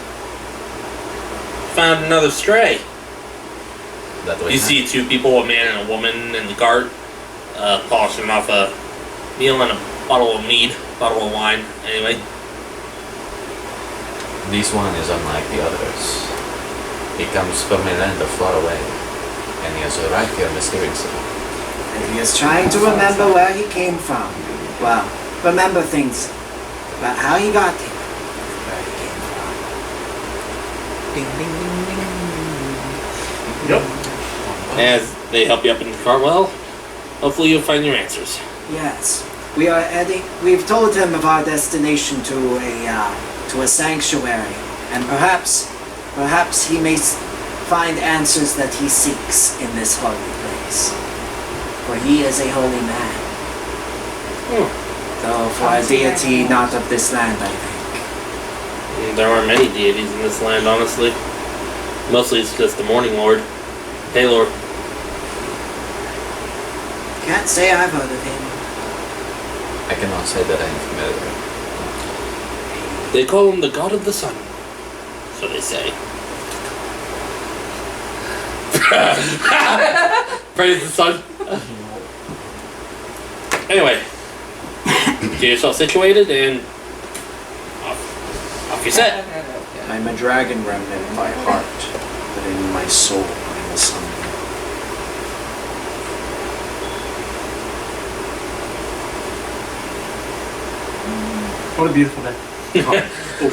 found another stray. That way. You see two people, a man and a woman, in the cart, polishing off a meal and a bottle of wine, anyway. This one is unlike the others. He comes from a land of far away, and he has arrived here mysteriously. And he is trying to remember where he came from. Well, remember things about how he got here. Where he came from. Ding, ding, ding, ding. Yep. As they help you up in the cart, well, hopefully you'll find your answers. Yes. We are heading. We've told him of our destination to a sanctuary, and perhaps he may find answers that he seeks in this holy place. For he is a holy man. Though for a deity not of this land, I think. There aren't many deities in this land, honestly. Mostly it's just the Morning Lord. Hey, Lord. Can't say I've heard of him. I cannot say that I am familiar. They call him the God of the Sun. So they say. Praise the sun. Anyway, get yourself situated and off you set. I'm a dragon remnant by heart, but in my soul I'm a sun. What a beautiful day.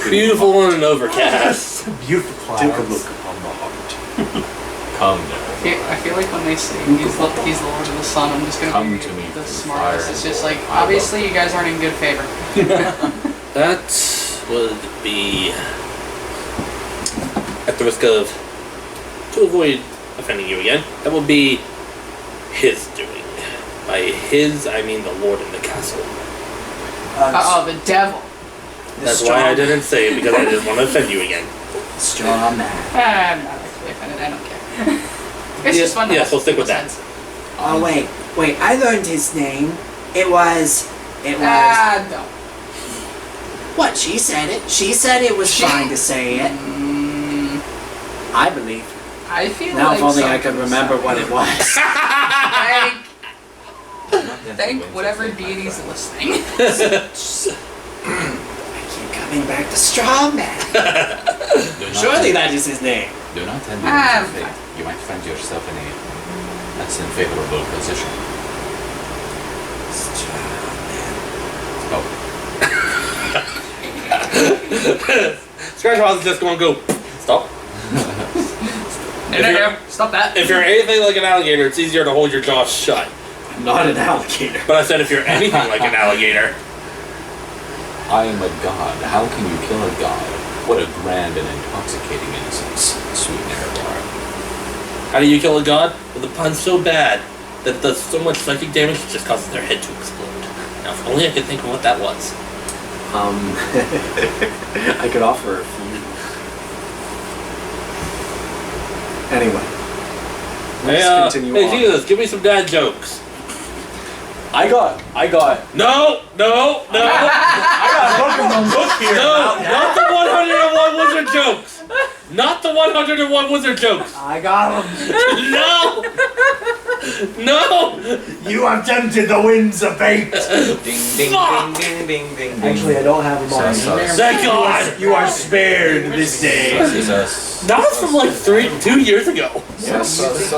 Beautiful and overcast. Beautiful clouds. Take a look upon the heart. Come now. I feel like when they say he's the Lord of the Sun, I'm just gonna Come be to me the through smartest. fire It's and just like, I obviously will. you guys aren't in good favor. That would be at the risk of, to avoid offending you again, that would be his doing. By his, I mean the Lord in the castle. The devil. That's why I didn't say it, because I didn't want to offend you again. Straw man. I'm not actually offended. I don't care. It's just fun. To Yes, we'll stick with that. sense. Oh wait. I learned his name. It was. No. What? She said it. She said it was fine to say it. I believe. I feel Now, like if only I could something's remember what it was. Thank whatever deity's listening. I keep coming back to Straw Man. Do not Surely that is his name. Do not tend to Ah, lose your faith. You might find yourself in a less than favorable position. Oh. Scratch is just going to go, stop. No. Stop that. If you're anything like an alligator, it's easier to hold your jaw shut. I'm not an alligator. But I said if you're anything like an alligator. I am a god. How can you kill a god? What a grand and intoxicating innocence, sweet Nerevar. How do you kill a god? With a pun so bad that it does so much psychic damage it just causes their head to explode. Now, if only I could think of what that was. I could offer a few. Anyway, let's continue hey on. Jesus, give me some dad jokes. I got. No! I got a book here. No! Not the 101 wizard jokes! Not the 101 wizard jokes! I got them. No! No! You have tempted the winds of fate. Ding, ding, Fuck! ding, ding, ding, ding. Actually, I don't have them on. Thank God! You are spared this day. That was from like 2 years ago. Yes. It's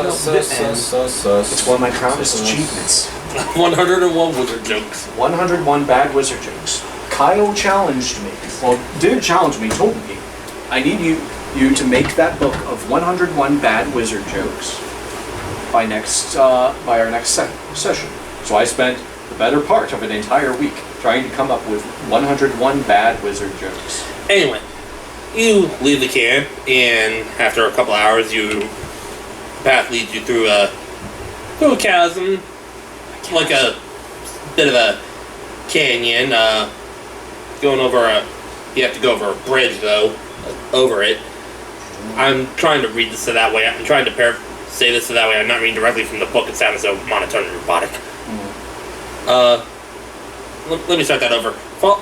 one of my proudest achievements. 101 wizard jokes. 101 bad wizard jokes. Kyle challenged me. Well, didn't challenge me. Told me. I need you to make that book of 101 bad wizard jokes by our next session. So I spent the better part of an entire week trying to come up with 101 bad wizard jokes. Anyway, you leave the camp, and after a couple hours, the path leads you through a chasm, like a bit of a canyon. You have to go over a bridge though, over it. I'm trying to read this that way. I'm trying to say this so that way I'm not reading directly from the book. It sounds so monotone and robotic. Let me start that over.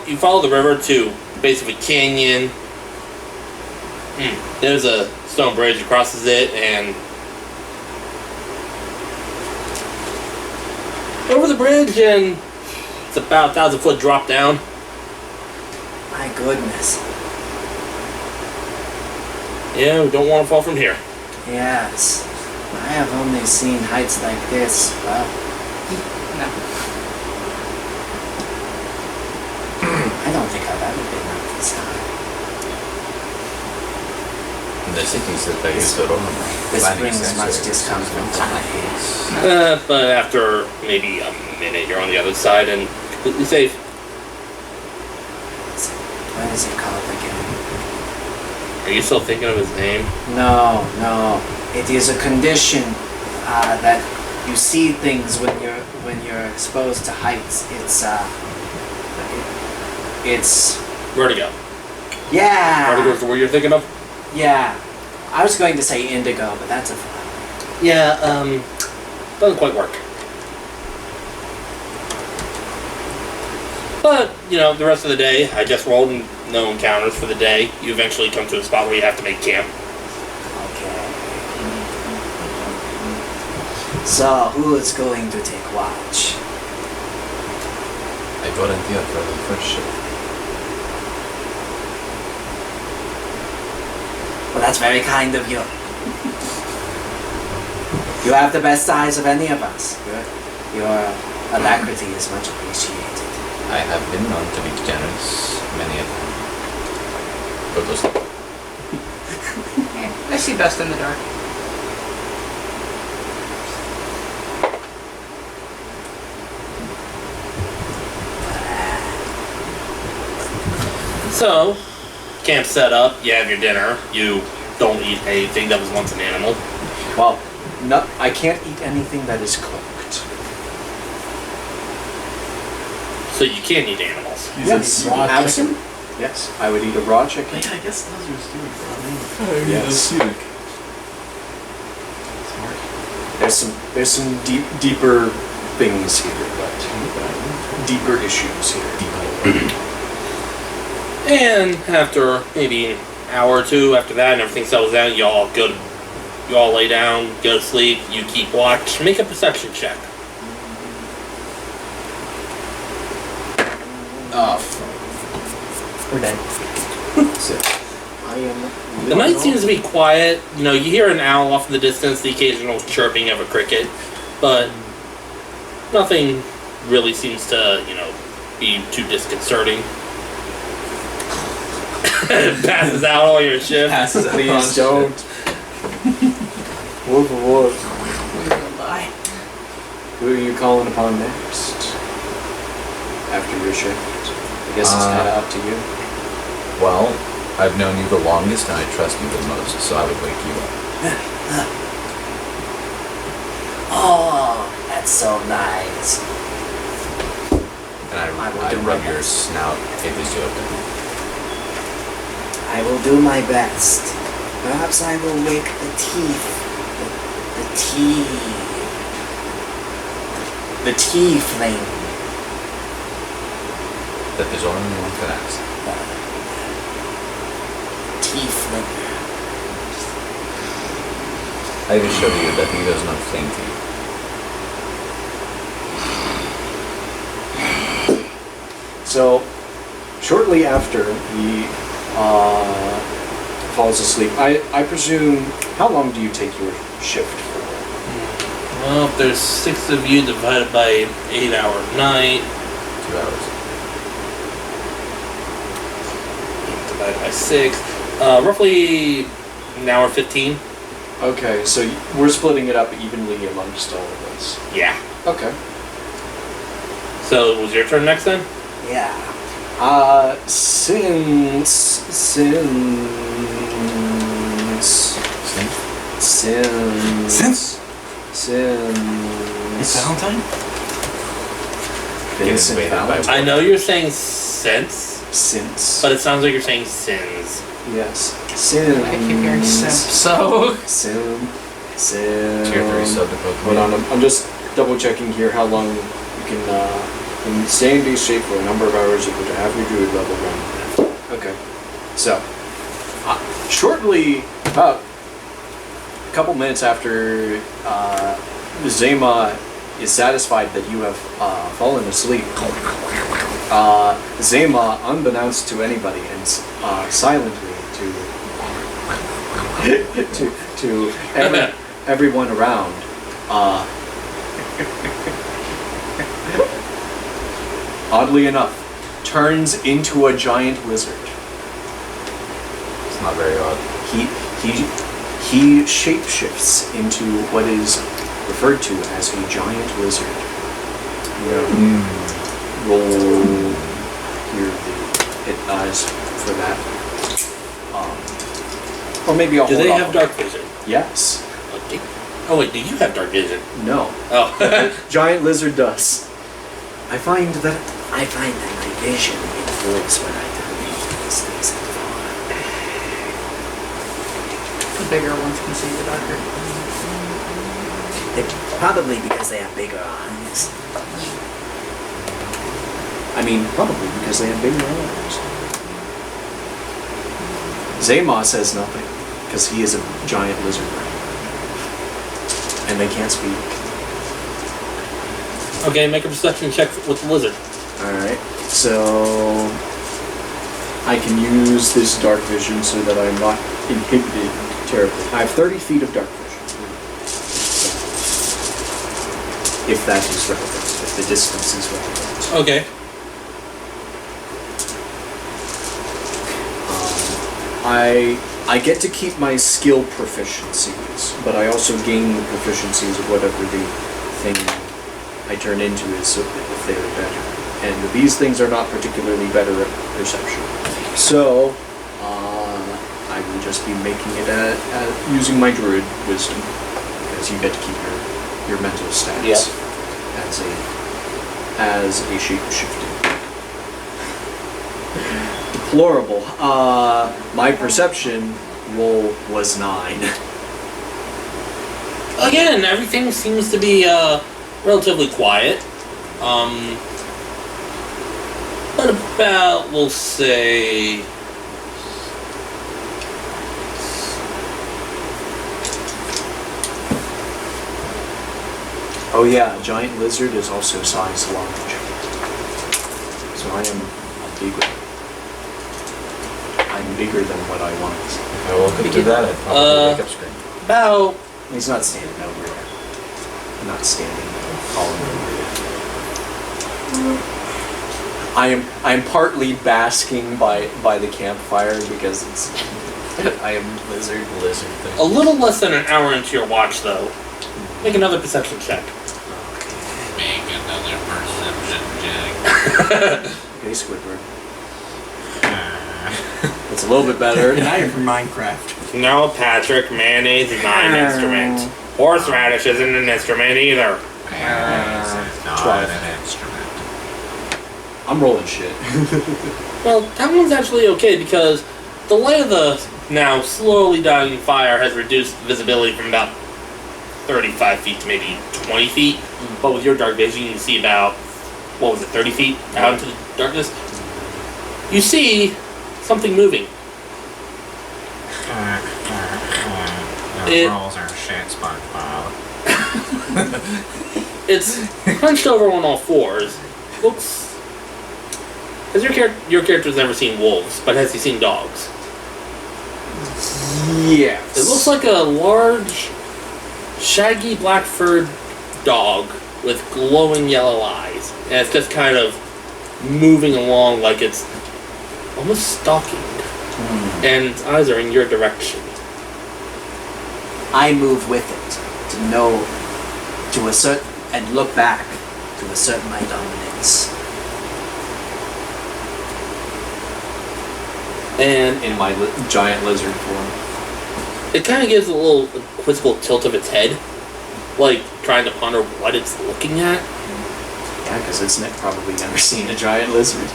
You follow the river to base of a canyon. There's a stone bridge that crosses it, and over the bridge, and it's about 1,000-foot drop down. My goodness. Yeah, we don't want to fall from here. Yes. I have only seen heights like this. Well, No. I don't think I've ever been up this high. The cities that they used to run. This brings much discomfort to my ears. But after maybe a minute, you're on the other side and completely safe. What is it called again? Are you still thinking of his name? No. It is a condition that you see things when you're exposed to heights. It's Vertigo. yeah. Vertigo is the word you're thinking of? Yeah. I was going to say indigo, but that's a flower. Yeah, doesn't quite work. But, the rest of the day, I just rolled no encounters for the day. You eventually come to a spot where you have to make camp. Okay. So, who is going to take watch? I volunteer for the first shift. Well, that's very kind of you. You have the best eyes of any of us. Your alacrity is much appreciated. I have been known to be generous many a time. I see best in the dark. So, camp set up, you have your dinner, you don't eat anything that was once an animal. Well, I can't eat anything that is cooked. So you can eat animals. Yes, raw absolutely. Yes, I would eat a raw chicken. Yeah, I guess those are stupid. Yes. There's some deeper things here, but deeper issues here. And after maybe an hour or two after that and everything settles down, you all lay down, go to sleep, you keep watch, make a perception check. We're dead. I am. The night seems to be quiet. You hear an owl off in the distance, the occasional chirping of a cricket, but nothing really seems to, be too disconcerting. Passes out all your shift. Passes out. Please don't. Woof woof. Bye. Who are you calling upon next? After your shift? I guess it's kind of up to you. Well, I've known you the longest and I trust you the most, so I would wake you up. Oh, that's so nice. And I I will do rub my your best. snout if it's you open. I will do my best. Perhaps I will wake the teeth. The tiefling. That there's only one can ask. Tiefling. I will show you that he does not cling to you. So, shortly after he falls asleep, I presume, how long do you take your shift for? Well, if there's 6 of you divided by an 8-hour night, 2 hours. divided by 6, roughly an hour 15. Okay, so we're splitting it up evenly amongst all of us. Yeah. Okay. So it was your turn next then? Yeah. Since It's Valentine? Vincent Getting Valentine. invaded by I know you're saying since, Since. but it sounds like you're saying sins. Yes. Since. I keep hearing simp, so. Sim. So, Tier 3 sub to hold on, I'm just double checking here how long you can stay in base shape for a number of hours equal to half your druid level ground. Okay, so shortly, about a couple minutes after Zema is satisfied that you have fallen asleep, Zema, unbeknownst to anybody and silently to everyone around, oddly enough, turns into a giant lizard. It's not very odd. He shapeshifts into what is referred to as a giant lizard. Roll here the hit dice for that. Or maybe I'll Do hold they off have on dark that. vision? Yes. Okay. Oh wait, do you have dark vision? No. Oh. Giant lizard does. I find that I find that my vision improves when I can read these things far. The bigger ones can see the darker. Probably because they have bigger eyes. I mean, probably because they have bigger eyes. Zema says nothing, because he is a giant lizard. And they can't speak. Okay, make a perception check with the lizard. Alright, so I can use this dark vision so that I'm not inhibited terribly. I have 30 feet of dark vision. If that is relevant, if the distance is relevant. Okay. I get to keep my skill proficiencies, but I also gain the proficiencies of whatever the thing I turn into is if they are better. And these things are not particularly better at perception. So, I will just be making it using my druid wisdom, because you get to keep your mental stats as a shape-shifting. Deplorable. My perception roll was 9. Again, everything seems to be relatively quiet. But about, we'll say, Oh yeah, a giant lizard is also size large. So I am bigger than what I want. If I woke up to that, I'd probably wake up screaming. about He's not standing over there. Not standing, falling over there. I am partly basking by the campfire because it's I am lizard thing. a little less than an hour into your watch, though. Make another perception check. Make another perception check. Okay, Squidward. It's a little bit better. Now you're from Minecraft. No, Patrick, mayonnaise is not an instrument. Horseradish isn't an instrument either. Not 12. an instrument. I'm rolling shit. Well, that one's actually okay because the light of the now slowly dying fire has reduced visibility from about 35 feet to maybe 20 feet. But with your dark vision, you can see about, 30 feet out into the darkness. You see something moving. Those rolls are shit, SpongeBob. It's hunched over on all fours. Looks. Has your character's never seen wolves, but has he seen dogs? Yes. It looks like a large, shaggy black furred dog with glowing yellow eyes. And it's just kind of moving along like it's almost stalking. And its eyes are in your direction. I move with it to assert and look back to assert my dominance. And In my giant lizard form. it kind of gives a little quizzical tilt of its head, like trying to ponder what it's looking at. Yeah, because it's probably never seen a giant lizard.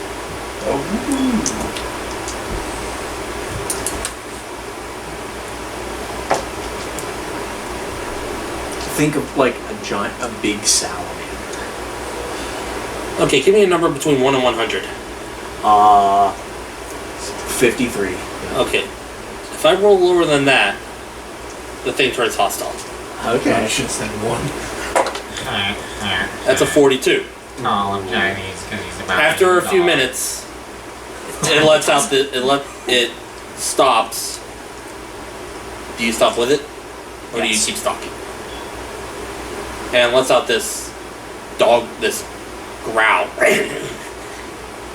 think of like a big salamander. Okay, give me a number between 1 and 100. 53. Okay. If I roll lower than that, the thing turns hostile. Okay. I should have said 1. That's a 42. Call him Chinese because he's about After a to few die. minutes, it lets out it stops. Do you stop with it? Or do you Yes. keep stalking? And lets out this growl.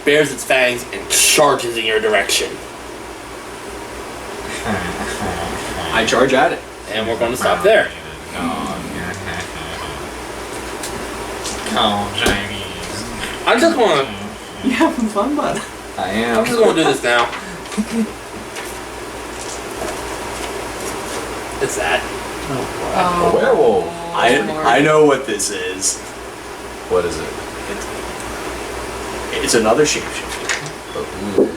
Bares its fangs and charges in your direction. I charge at it. And we're going to stop there. Call Chinese. I'm just going to You having fun, bud? I am. do this now. It's that. Oh, A werewolf. I know what this is. What is it? It's another shapeshifter. Ooh. You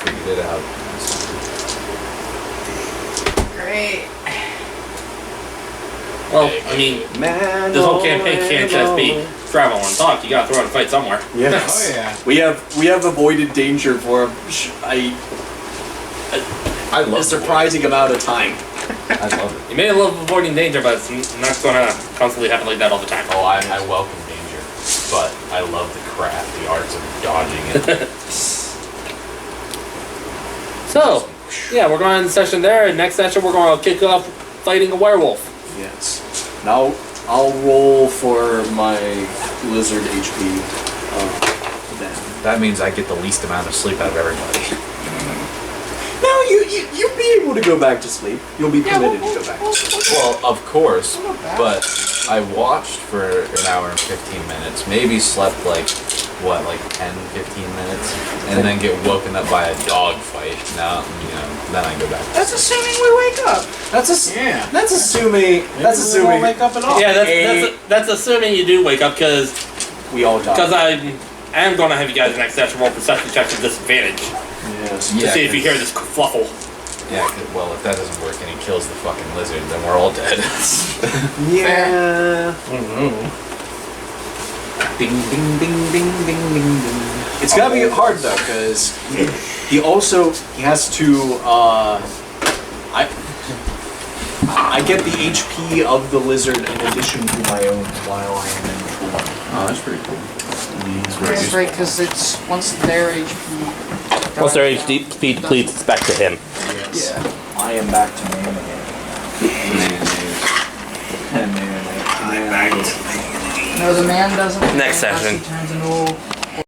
figured it out. great. Well, I mean, Man, this whole campaign can't just be travel and talk. You gotta throw out a fight somewhere. Yes. Oh, yeah. We have avoided danger for a love surprising amount of time. I love it. You may love avoiding danger, but it's not gonna constantly happen like that all the time. Oh, I welcome danger, but I love the craft, the arts of dodging it. So, yeah, we're going to end the session there, and next session we're going to kick off fighting a werewolf. Yes. Now I'll roll for my lizard HP. Then. That means I get the least amount of sleep out of everybody. No, you'll be able to go back to sleep. You'll be permitted to go back to sleep. Well, of course, but I watched for an hour and 15 minutes, maybe slept like 10, 15 minutes, and then get woken up by a dog fight. Now, then I go back to That's sleep. assuming we wake up. That's Yeah. That's assuming. That's We won't assuming wake up at all. Yeah, that's assuming you do wake up, because we all die. I am going to have you guys next session roll perception checks with disadvantage Yes. to see if you hear this fluffle. Yeah, well, if that doesn't work and he kills the fucking lizard, then we're all dead. Yeah. Ding, ding, ding, ding, ding, ding, ding. It's gotta be hard though, because he has to. I get the HP of the lizard in addition to my own while I am in form. Oh, that's pretty cool. That's right, because it's once their HP. Once their HP depletes, it's back to him. Yes. I am back to man again. And No, the man doesn't. Next unless session. He turns into